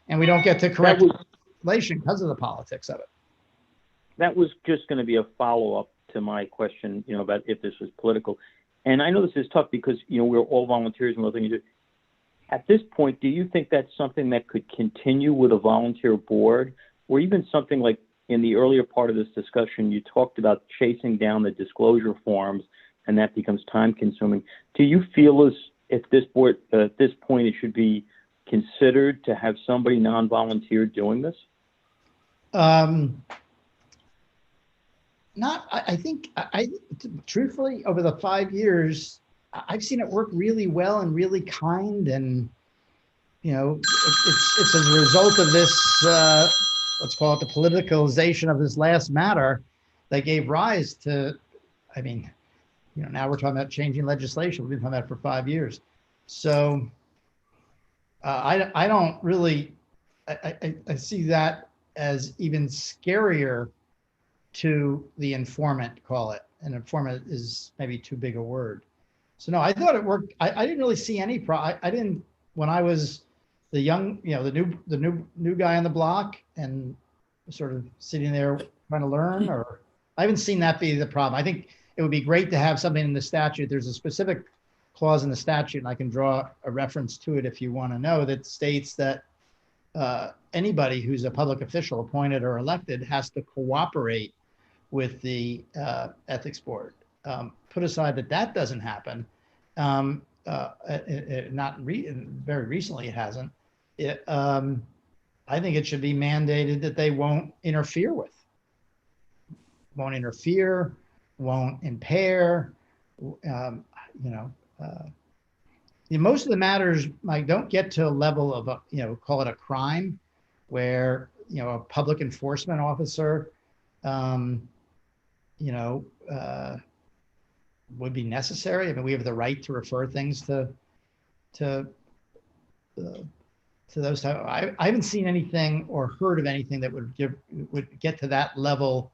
[SPEAKER 1] and we don't get to correct legislation because of the politics of it.
[SPEAKER 11] That was just going to be a follow-up to my question, about if this was political. And I know this is tough because, we're all volunteers and everything you do. At this point, do you think that's something that could continue with a volunteer board, or even something like in the earlier part of this discussion, you talked about chasing down the disclosure forms and that becomes time consuming. Do you feel as if this board, at this point, it should be considered to have somebody non-volunteer doing this?
[SPEAKER 1] I think truthfully, over the 5 years, I've seen it work really well and really kind. And, it's as a result of this, let's call it the politicalization of this last matter that gave rise to, now we're talking about changing legislation. We've been talking about it for 5 years. So I don't really, I see that as even scarier to the informant, call it. An informant is maybe too big a word. So no, I thought it worked. I didn't really see any I didn't, when I was the young, the new guy on the block and sort of sitting there trying to learn, or I haven't seen that be the problem. I think it would be great to have something in the statute. There's a specific clause in the statute, and I can draw a reference to it if you want to know, that states that anybody who's a public official, appointed or elected, has to cooperate with the ethics board. Put aside that doesn't happen. Very recently it hasn't. I think it should be mandated that they won't interfere, won't impair. Most of the matters, Mike, don't get to a level of call it a crime, where a public enforcement officer would be necessary. We have the right to refer things to those type. I haven't seen anything or heard of anything that would get to that level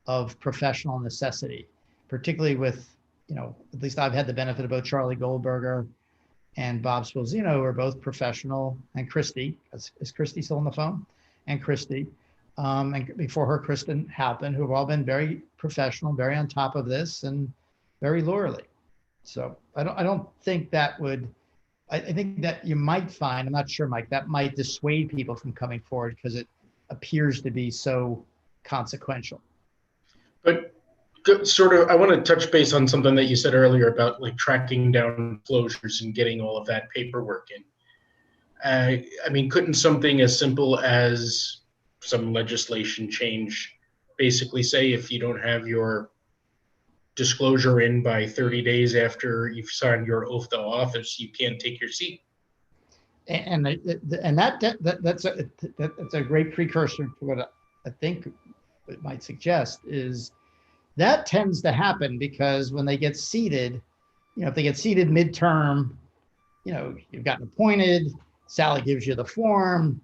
[SPEAKER 1] of professional necessity, particularly with, at least I've had the benefit of both Charlie Goldberger and Bob Spolzino, who are both professional, and Christy, is Christy still on the phone? And Christy, and before her, Kristen Halpin, who have all been very professional, very on top of this, and very lawyerly. So I don't think that would, I think that you might find, I'm not sure, Mike, that might dissuade people from coming forward because it appears to be so consequential.
[SPEAKER 10] But sort of, I want to touch base on something that you said earlier about like tracking down closures and getting all of that paperwork in. Couldn't something as simple as some legislation change basically say if you don't have your disclosure in by 30 days after you've signed your oath to office, you can't take your seat?
[SPEAKER 1] And that's a great precursor to what I think it might suggest is that tends to happen because when they get seated, if they get seated midterm, you've gotten appointed, Sally gives you the form,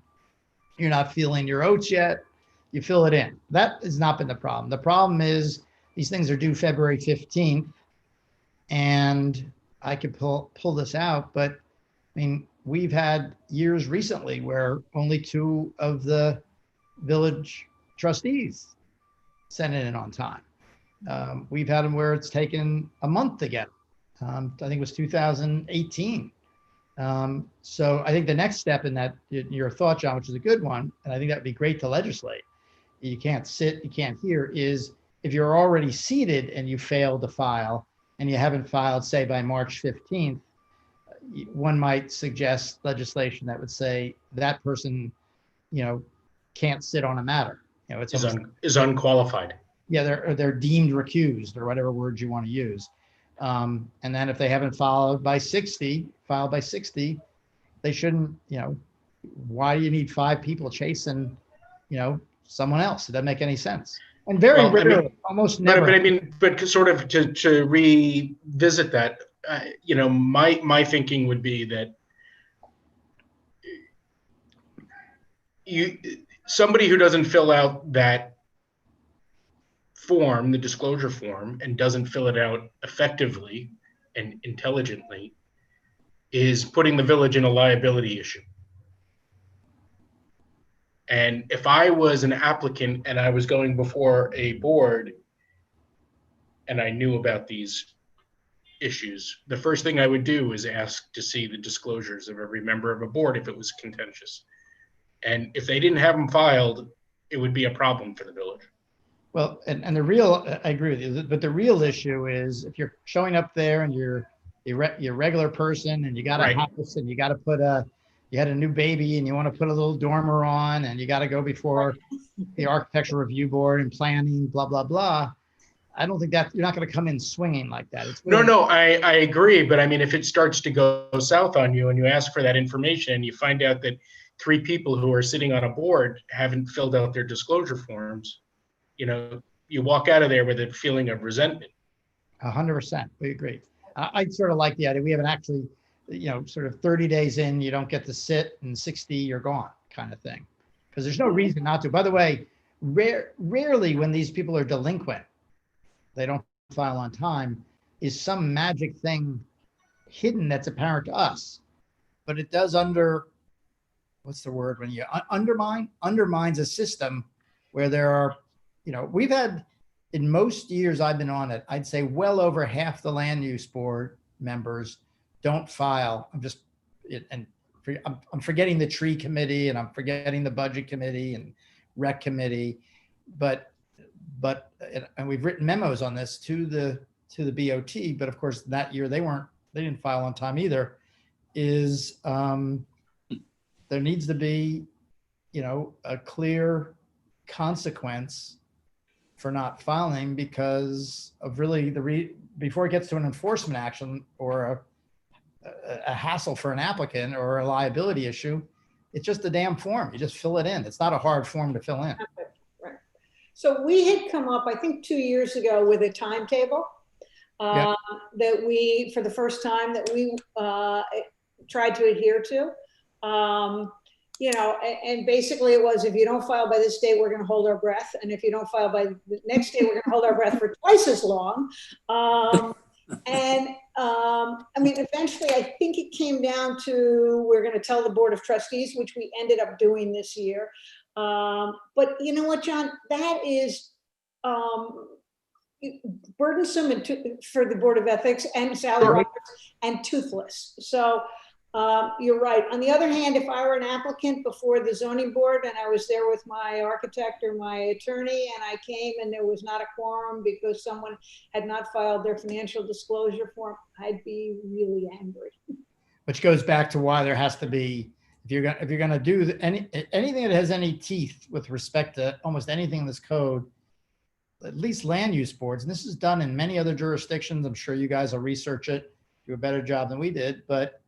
[SPEAKER 1] you're not feeling your oaths yet, you fill it in. That has not been the problem. The problem is these things are due February 15th, and I could pull this out, but we've had years recently where only 2 of the village trustees send it in on time. We've had them where it's taken a month to get. I think it was 2018. So I think the next step in that, your thought, John, which is a good one, and I think that would be great to legislate. You can't sit, you can't hear, is if you're already seated and you fail to file and you haven't filed, say, by March 15th, one might suggest legislation that would say that person, can't sit on a matter. It's
[SPEAKER 10] Is unqualified.
[SPEAKER 1] yeah, they're deemed recused, or whatever word you want to use. And then if they haven't filed by 60, they shouldn't, why do you need 5 people chasing, someone else? It doesn't make any sense. And very
[SPEAKER 10] Well, I mean,
[SPEAKER 1] rarely, almost never.
[SPEAKER 10] But sort of to revisit that, my thinking would be that somebody who doesn't fill out that form, the disclosure form, and doesn't fill it out effectively and intelligently is putting the village in a liability issue. And if I was an applicant and I was going before a board and I knew about these issues, the first thing I would do is ask to see the disclosures of every member of a board if it was contentious. And if they didn't have them filed, it would be a problem for the village.
[SPEAKER 1] Well, and I agree with you, but the real issue is if you're showing up there and you're a regular person and you got a house and you got to you had a new baby and you want to put a little dormer on and you got to go before the architectural review board and planning, blah, blah, blah. I don't think that you're not going to come in swinging like that.
[SPEAKER 10] No, I agree. But I mean, if it starts to go south on you and you ask for that information and you find out that 3 people who are sitting on a board haven't filled out their disclosure forms, you walk out of there with a feeling of resentment.
[SPEAKER 1] 100%. We agree. I sort of like the idea. We haven't actually, sort of 30 days in, you don't get to sit, and 60, you're gone kind of thing. Because there's no reason not to. By the way, rarely when these people are delinquent, they don't file on time, is some magic thing hidden that's apparent to us. But it does what's the word when you undermines a system where there are, we've had, in most years I've been on it, I'd say well over half the land use board members don't file. I'm forgetting the tree committee and I'm forgetting the budget committee and rec committee, but we've written memos on this to the BOT, but of course that year they didn't file on time either, is there needs to be, a clear consequence for not filing because of really before it gets to an enforcement action or a hassle for an applicant or a liability issue. It's just a damn form. You just fill it in. It's not a hard form to fill in.
[SPEAKER 3] Right. So we had come up, I think 2 years ago, with a timetable that we, for the first time, that we tried to adhere to. And basically it was, if you don't file by this date, we're going to hold our breath. And if you don't file by the next day, we're going to hold our breath for twice as long. Eventually I think it came down to, we're going to tell the Board of Trustees, which we ended up doing this year. But you know what, John, that is burdensome for the Board of Ethics and salary and toothless. So you're right. On the other hand, if I were an applicant before the zoning board and I was there with my architect or my attorney and I came and there was not a quorum because someone had not filed their financial disclosure form, I'd be really angry.
[SPEAKER 1] Which goes back to why there has to be, if you're going to do anything that has any teeth with respect to almost anything in this code, at least land use boards, and this is done in many other jurisdictions. I'm sure you guys will research it, do a better job than we did, but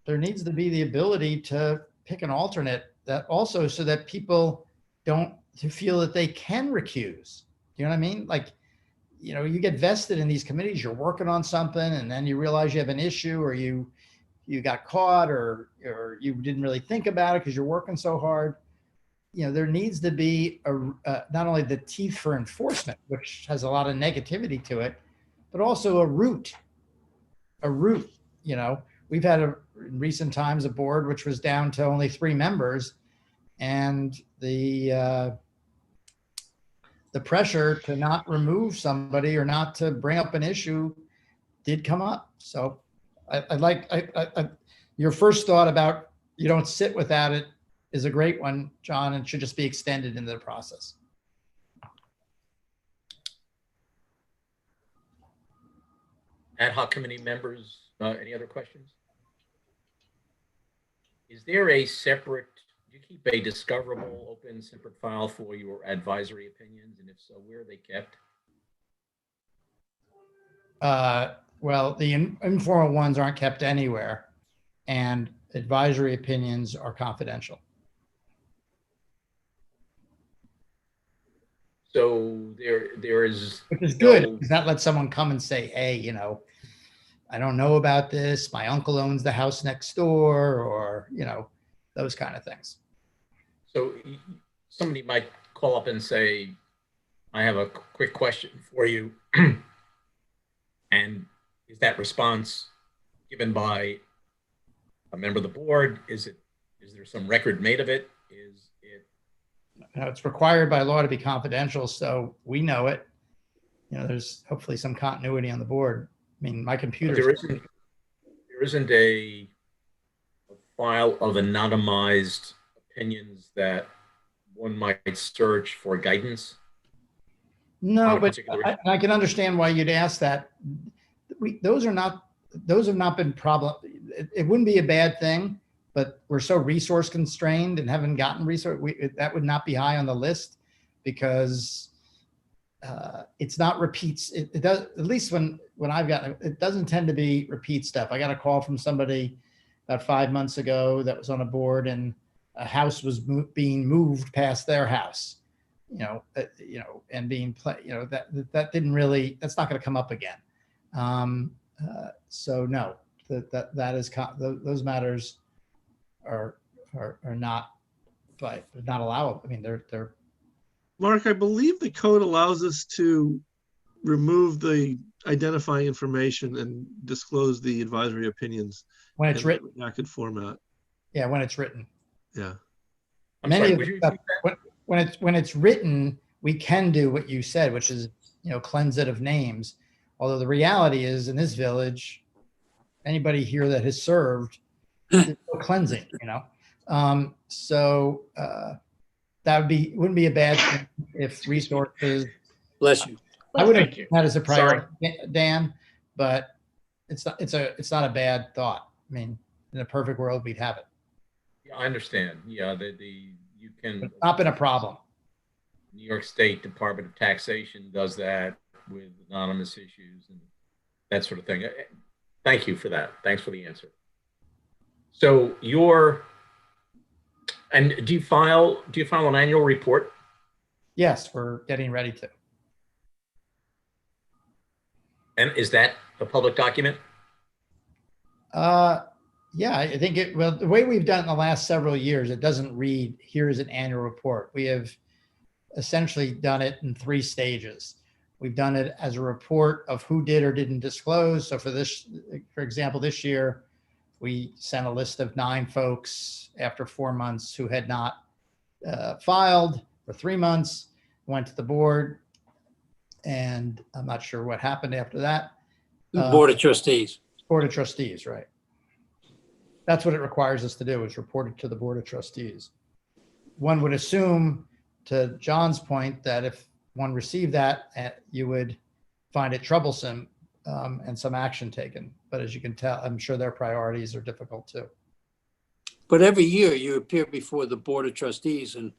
[SPEAKER 1] there needs to be the ability to pick an alternate that also, so that people don't feel that they can recuse. You know what I mean? Like, you get vested in these committees, you're working on something and then you realize you have an issue or you got caught or you didn't really think about it because you're working so hard. There needs to be not only the teeth for enforcement, which has a lot of negativity to it, but also a route. We've had in recent times a board which was down to only 3 members, and the the pressure to not remove somebody or not to bring up an issue did come up. So your first thought about you don't sit without it is a great one, John, and should just be extended into the process.
[SPEAKER 7] Ad hoc committee members, any other questions? Is there a separate, do you keep a discoverable open separate file for your advisory opinions? And if so, where are they kept?
[SPEAKER 1] Well, the informal ones aren't kept anywhere, and advisory opinions are confidential.
[SPEAKER 7] So there is,
[SPEAKER 1] Which is good, because that lets someone come and say, hey, you know, I don't know about this. My uncle owns the house next door, or, you know, those kind of things.
[SPEAKER 7] so somebody might call up and say, I have a quick question for you. And is that response given by a member of the board? Is there some record made of it? Is it?
[SPEAKER 1] You know, it's required by law to be confidential, so we know it. You know, there's hopefully some continuity on the board. I mean, my computer.
[SPEAKER 7] There isn't a file of anonymized opinions that one might search for guidance.
[SPEAKER 1] No, but I can understand why you'd ask that. Those have not been problem. It wouldn't be a bad thing, but we're so resource constrained and haven't gotten resource. That would not be high on the list, because it's not repeats. It does, at least when I've gotten it, doesn't tend to be repeat stuff. I got a call from somebody about 5 months ago that was on a board, and a house was being moved past their house. And being that didn't really, that's not going to come up again. So no, that is, those matters are not, but not allowable. I mean, they're.
[SPEAKER 6] Mark, I believe the code allows us to remove the identifying information and disclose the advisory opinions
[SPEAKER 1] when it's written.
[SPEAKER 6] Redacted format.
[SPEAKER 1] Yeah, when it's written.
[SPEAKER 6] Yeah.
[SPEAKER 1] When it's written, we can do what you said, which is, you know, cleanse it of names. Although the reality is, in this village, anybody here that has served is cleansing, you know. That wouldn't be a bad thing if resources.
[SPEAKER 2] Bless you.
[SPEAKER 1] I wouldn't have that as a priority, Dan, but it's not a bad thought. I mean, in a perfect world, we'd have it.
[SPEAKER 7] Yeah, I understand. Yeah, you can.
[SPEAKER 1] It's not been a problem.
[SPEAKER 7] New York State Department of Taxation does that with anonymous issues and that sort of thing. Thank you for that. Thanks for the answer. So do you file an annual report?
[SPEAKER 1] Yes, we're getting ready to.
[SPEAKER 7] And is that a public document?
[SPEAKER 1] Yeah, I think the way we've done it in the last several years, it doesn't read, here's an annual report. We have essentially done it in 3 stages. We've done it as a report of who did or didn't disclose. So for example, this year, we sent a list of 9 folks after 4 months who had not filed for 3 months, went to the board, and I'm not sure what happened after that.
[SPEAKER 2] Board of Trustees.
[SPEAKER 1] Board of Trustees, right. That's what it requires us to do, is report it to the Board of Trustees. One would assume, to John's point, that if one received that, you would find it troublesome and some action taken. But as you can tell, I'm sure their priorities are difficult too.
[SPEAKER 2] But every year you appear before the Board of Trustees and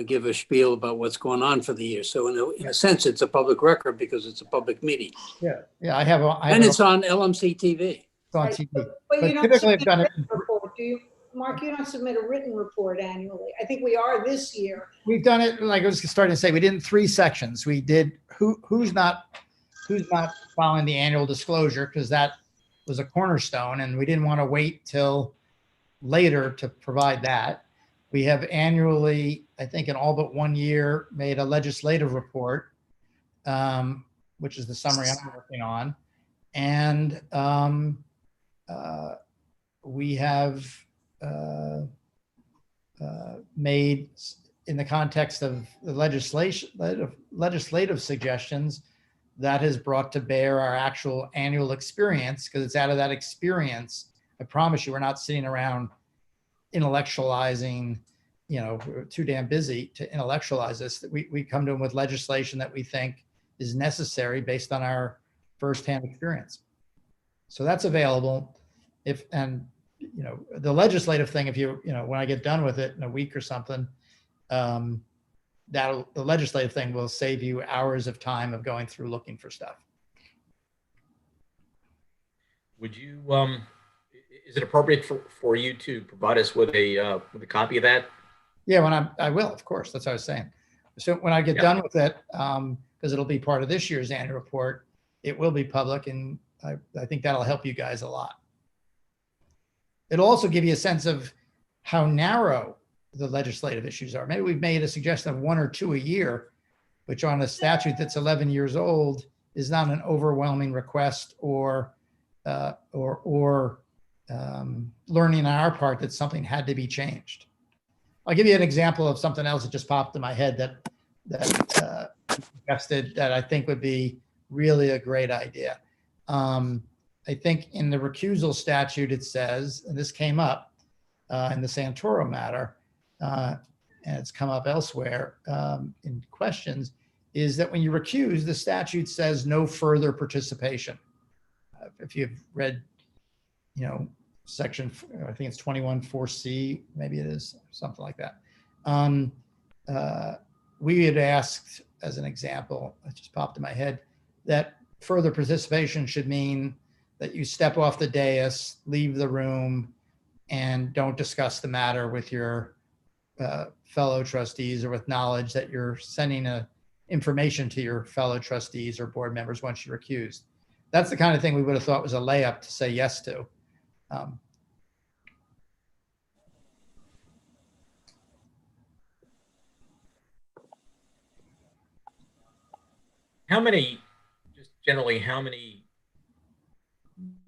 [SPEAKER 2] give a spiel about what's going on for the year. So in a sense, it's a public record because it's a public meeting.
[SPEAKER 1] Yeah,
[SPEAKER 2] and it's on LMC TV.
[SPEAKER 1] It's on TV.
[SPEAKER 3] But you don't
[SPEAKER 1] typically I've done it.
[SPEAKER 3] Report, do you, Mark? You don't submit a written report annually. I think we are this year.
[SPEAKER 1] We've done it, like I was starting to say, we did in 3 sections. We did who's not following the annual disclosure, because that was a cornerstone, and we didn't want to wait till later to provide that. We have annually, I think in all but 1 year, made a legislative report, which is the summary I'm working on. And we have made in the context of the legislative suggestions, that has brought to bear our actual annual experience, because it's out of that experience. I promise you, we're not sitting around intellectualizing, we're too damn busy to intellectualize this. We come to them with legislation that we think is necessary based on our firsthand experience. So that's available. The legislative thing, when I get done with it in a week or something, the legislative thing will save you hours of time of going through looking for stuff.
[SPEAKER 7] Would you, is it appropriate for you to provide us with a copy of that?
[SPEAKER 1] Yeah, I will, of course. That's what I was saying. So when I get done with it, because it'll be part of this year's annual report, it will be public, and I think that'll help you guys a lot. It'll also give you a sense of how narrow the legislative issues are. Maybe we've made a suggestion of 1 or 2 a year, which on a statute that's 11 years old is not an overwhelming request or learning on our part that something had to be changed. I'll give you an example of something else that just popped in my head that suggested that I think would be really a great idea. I think in the recusal statute, it says, and this came up in the Santoro matter, and it's come up elsewhere in questions, is that when you recuse, the statute says no further participation. If you've read, section, I think it's 21(4)(c), maybe it is, something like that. We had asked, as an example, it just popped in my head, that further participation should mean that you step off the dais, leave the room, and don't discuss the matter with your fellow trustees, or with knowledge that you're sending information to your fellow trustees or board members once you're recused. That's the kind of thing we would have thought was a layup to say yes to.
[SPEAKER 7] Just generally, how many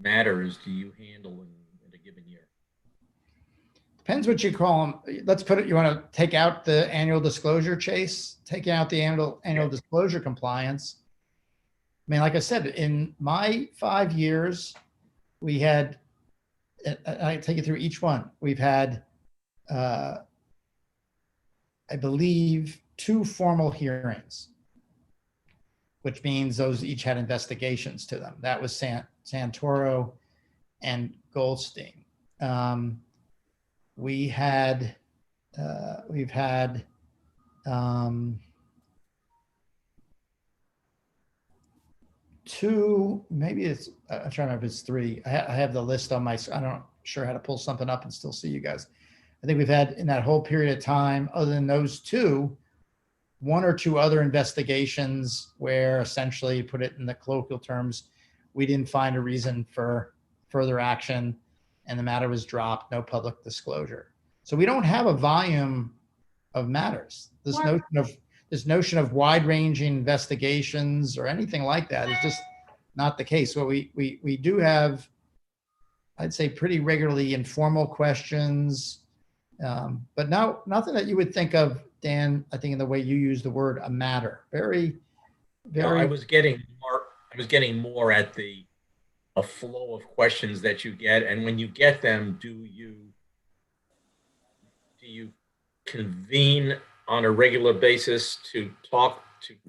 [SPEAKER 7] matters do you handle in a given year?
[SPEAKER 1] Depends what you call them. Let's put it, you want to take out the annual disclosure chase, take out the annual disclosure compliance. I mean, like I said, in my 5 years, we had, I take you through each one. We've had, I believe, 2 formal hearings, which means those each had investigations to them. That was Santoro and Goldstein. We've had 2, maybe it's, I'm trying to remember if it's 3. I have the list on my, I'm not sure how to pull something up and still see you guys. I think we've had, in that whole period of time, other than those 2, 1 or 2 other investigations where, essentially, put it in the colloquial terms, we didn't find a reason for further action and the matter was dropped, no public disclosure. So we don't have a volume of matters. This notion of wide-ranging investigations or anything like that is just not the case. Well, we do have, I'd say, pretty regularly informal questions, but nothing that you would think of, Dan, I think, in the way you use the word, a matter. Very.
[SPEAKER 7] No, I was getting more at a flow of questions that you get, and when you get them, do you convene on a regular basis to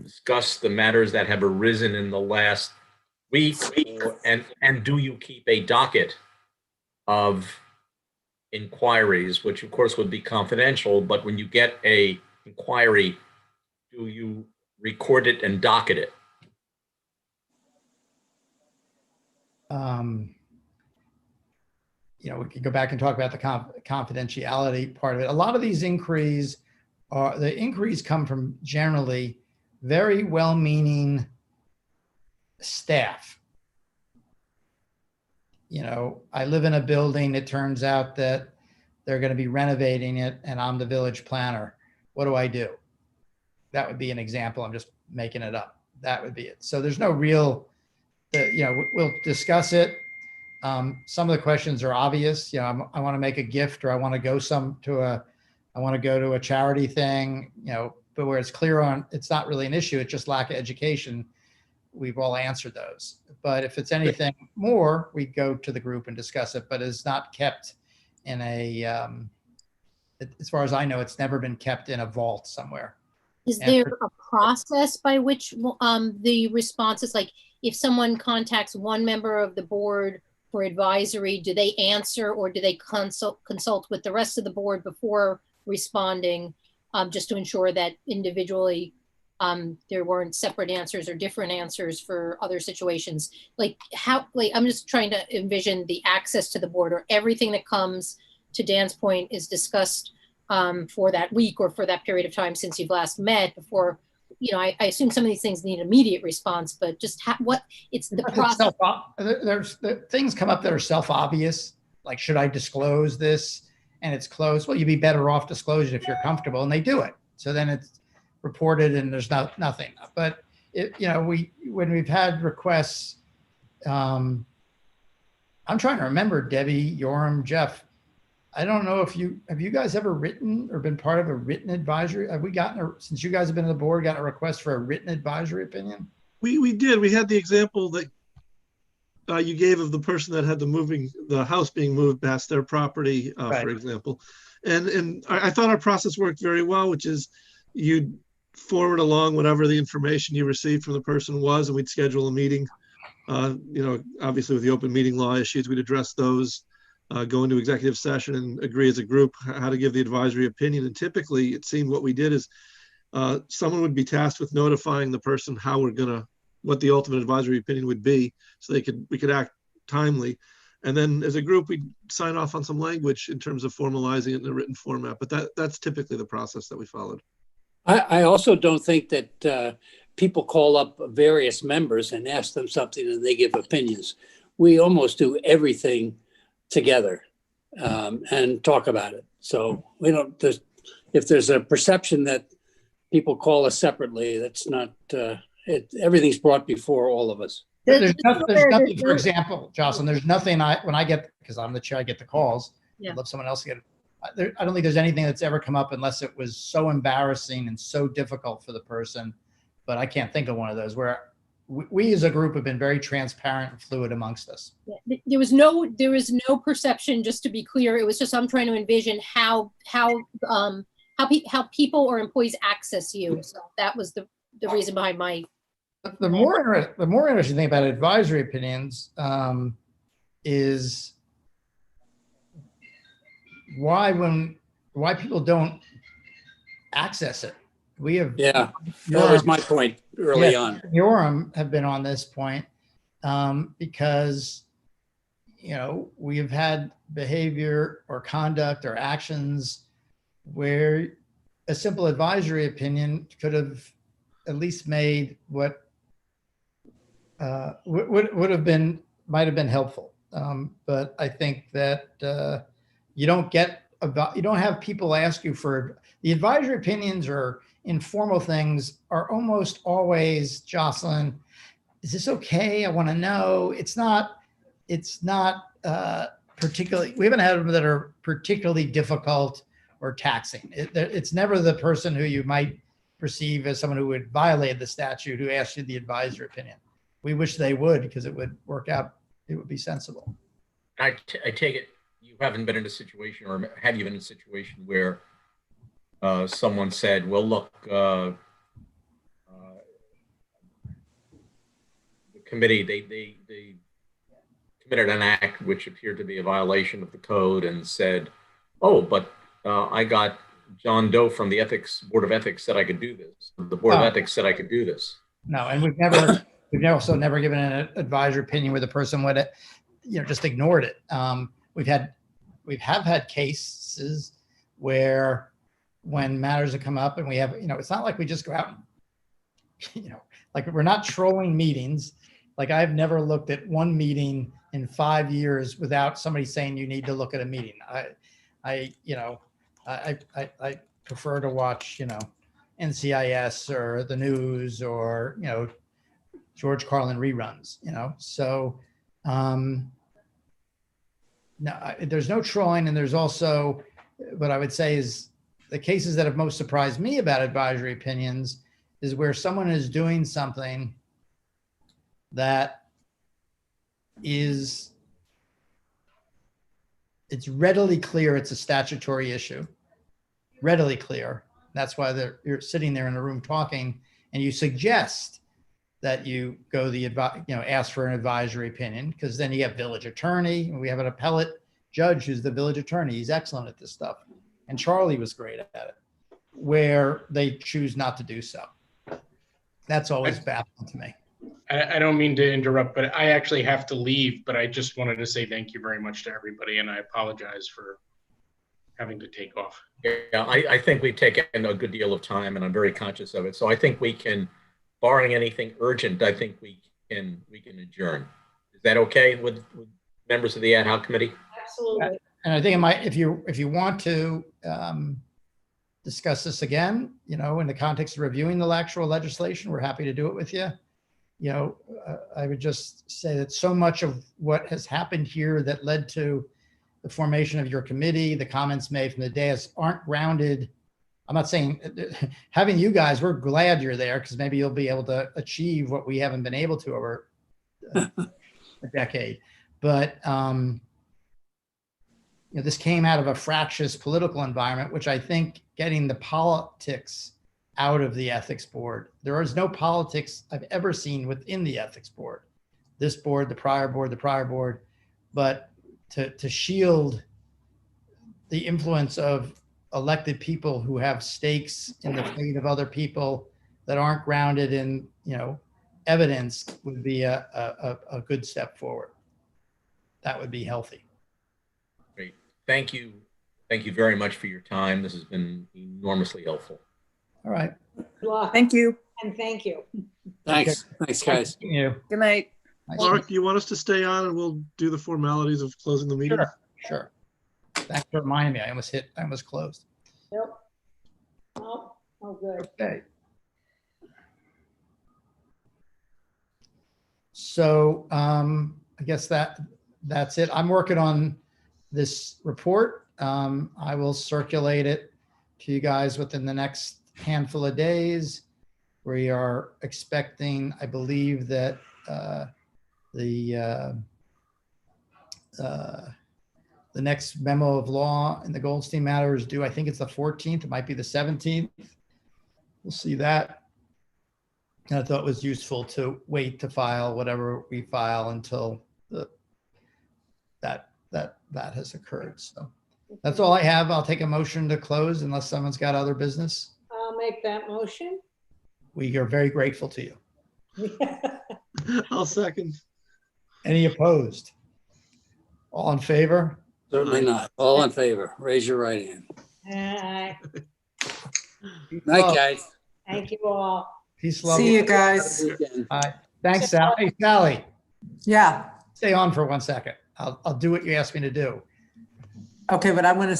[SPEAKER 7] discuss the matters that have arisen in the last week, and do you keep a docket of inquiries, which of course would be confidential, but when you get a inquiry, do you record it and docket it?
[SPEAKER 1] We could go back and talk about the confidentiality part of it. A lot of these inquiries come from generally very well-meaning staff. I live in a building, it turns out that they're going to be renovating it and I'm the village planner. What do I do? That would be an example. I'm just making it up. That would be it. So there's no real, we'll discuss it. Some of the questions are obvious. I want to make a gift, or I want to go to I want to go to a charity thing, you know, but where it's clear on, it's not really an issue, it's just lack of education. We've all answered those. But if it's anything more, we go to the group and discuss it, but it's not kept in a, as far as I know, it's never been kept in a vault somewhere.
[SPEAKER 9] Is
[SPEAKER 1] And
[SPEAKER 9] there a process by which the responses, like if someone contacts one member of the board for advisory, do they answer or do they consult with the rest of the board before responding, just to ensure that individually there weren't separate answers or different answers for other situations? Like how, like I'm just trying to envision the access to the board, or everything that comes, to Dan's point, is discussed for that week or for that period of time since you've last met before, you know, I assume some of these things need immediate response, but just what it's the process.
[SPEAKER 1] There's things come up that are self-obvious, like, should I disclose this? And it's closed. Well, you'd be better off disclosing if you're comfortable, and they do it. So then it's reported and there's nothing. But you know, when we've had requests, I'm trying to remember, Debbie, Yoram, Jeff, I don't know if have you guys ever written or been part of a written advisory? Have we gotten since you guys have been on the board, gotten a request for a written advisory opinion?
[SPEAKER 6] We did. We had the example that you gave of the person that had the house being moved past their property,
[SPEAKER 1] Right.
[SPEAKER 6] For example. And I thought our process worked very well, which is you'd forward along whatever the information you received from the person was, and we'd schedule a meeting. You know, obviously with the open meeting law issues, we'd address those, go into executive session and agree as a group how to give the advisory opinion. And typically it seemed what we did is someone would be tasked with notifying the person what the ultimate advisory opinion would be, so we could act timely. And then as a group, we'd sign off on some language in terms of formalizing it in a written format. But that's typically the process that we followed.
[SPEAKER 2] I also don't think that people call up various members and ask them something and they give opinions. We almost do everything together and talk about it. So we don't, if there's a perception that people call us separately, that's not, everything's brought before all of us.
[SPEAKER 1] There's nothing, for example, Jocelyn, there's nothing when I get, because I'm the chair, I get the calls.
[SPEAKER 9] Yeah.
[SPEAKER 1] I'd love someone else to get it. I don't think there's anything that's ever come up unless it was so embarrassing and so difficult for the person. But I can't think of one of those where we as a group have been very transparent and fluid amongst us.
[SPEAKER 9] Yeah, there was no perception, just to be clear. It was just, I'm trying to envision how people or employees access you. So that was the reason behind my.
[SPEAKER 1] The more interesting thing about advisory opinions is why people don't access it. We have,
[SPEAKER 2] yeah, that was my point early on.
[SPEAKER 1] Yoram have been on this point because, you know, we have had behavior or conduct or actions where a simple advisory opinion could have at least made what might have been helpful. But I think that you don't have people ask you for the advisory opinions, or informal things are almost always, Jocelyn, is this okay? I want to know. It's not particularly, we haven't had them that are particularly difficult or taxing. It's never the person who you might perceive as someone who would violate the statute who asks you the advisory opinion. We wish they would, because it would work out. It would be sensible.
[SPEAKER 7] I take it you haven't been in a situation, or have you been in a situation where someone said, well, look, the committee, they committed an act which appeared to be a violation of the code, and said, oh, but I got John Doe from the Board of Ethics said I could do this. The Board of Ethics said I could do this.
[SPEAKER 1] No, and we've also never given an advisory opinion where the person would, just ignored it. We have had cases where when matters have come up and we have, it's not like we just go out and, like we're not trolling meetings. Like I've never looked at one meeting in 5 years without somebody saying you need to look at a meeting. I prefer to watch, NCIS or the news or, George Carlin reruns, so no, there's no trolling. And there's also, what I would say is the cases that have most surprised me about advisory opinions is where someone is doing something that is, it's readily clear it's a statutory issue, readily clear. That's why you're sitting there in a room talking, and you suggest that you go ask for an advisory opinion, because then you have village attorney, and we have an appellate judge who's the village attorney. He's excellent at this stuff. And Charlie was great at it, where they choose not to do so. That's always baffling to me.
[SPEAKER 10] I don't mean to interrupt, but I actually have to leave, but I just wanted to say thank you very much to everybody, and I apologize for having to take off.
[SPEAKER 7] Yeah, I think we've taken a good deal of time, and I'm very conscious of it. So I think we can, barring anything urgent, I think we can adjourn. Is that okay with members of the ad hoc committee?
[SPEAKER 3] Absolutely.
[SPEAKER 1] And I think if you want to discuss this again, in the context of reviewing the actual legislation, we're happy to do it with you. I would just say that so much of what has happened here that led to the formation of your committee, the comments made from the dais aren't grounded. I'm not saying having you guys, we're glad you're there, because maybe you'll be able to achieve what we haven't been able to over a decade. But this came out of a fractious political environment, which I think getting the politics out of the ethics board. There is no politics I've ever seen within the ethics board. This board, the prior board, but to shield the influence of elected people who have stakes in the fate of other people that aren't grounded in, evidence would be a good step forward. That would be healthy.
[SPEAKER 7] Great. Thank you. Thank you very much for your time. This has been enormously helpful.
[SPEAKER 1] All right.
[SPEAKER 3] Good luck.
[SPEAKER 8] Thank you.
[SPEAKER 3] And thank you.
[SPEAKER 2] Thanks. Thanks, guys.
[SPEAKER 1] Thank you.
[SPEAKER 8] Good night.
[SPEAKER 1] Nice
[SPEAKER 6] Mark, do you want us to stay on and we'll do the formalities of closing the meeting?
[SPEAKER 1] Sure. Thanks for reminding me. I almost closed.
[SPEAKER 3] Yep. Oh, good.
[SPEAKER 1] Okay. So I guess that's it. I'm working on this report. I will circulate it to you guys within the next handful of days. We are expecting, I believe, that the next memo of law in the Goldstein matter is due. I think it's the 14th. It might be the 17th. We'll see that. And I thought it was useful to wait to file whatever we file until that has occurred. So that's all I have. I'll take a motion to close unless someone's got other business.
[SPEAKER 3] I'll make that motion.
[SPEAKER 1] We are very grateful to you.
[SPEAKER 6] I'll second.
[SPEAKER 1] Any opposed? All in favor?
[SPEAKER 2] Certainly not. All in favor, raise your right hand. Night, guys.
[SPEAKER 3] Thank you all.
[SPEAKER 1] Peace, love.
[SPEAKER 4] See you guys.
[SPEAKER 2] Weekend.
[SPEAKER 1] All right. Thanks, Sally. Hey, Sally,
[SPEAKER 4] Yeah.
[SPEAKER 1] stay on for 1 second. I'll do what you asked me to do.
[SPEAKER 4] Okay, but I'm going to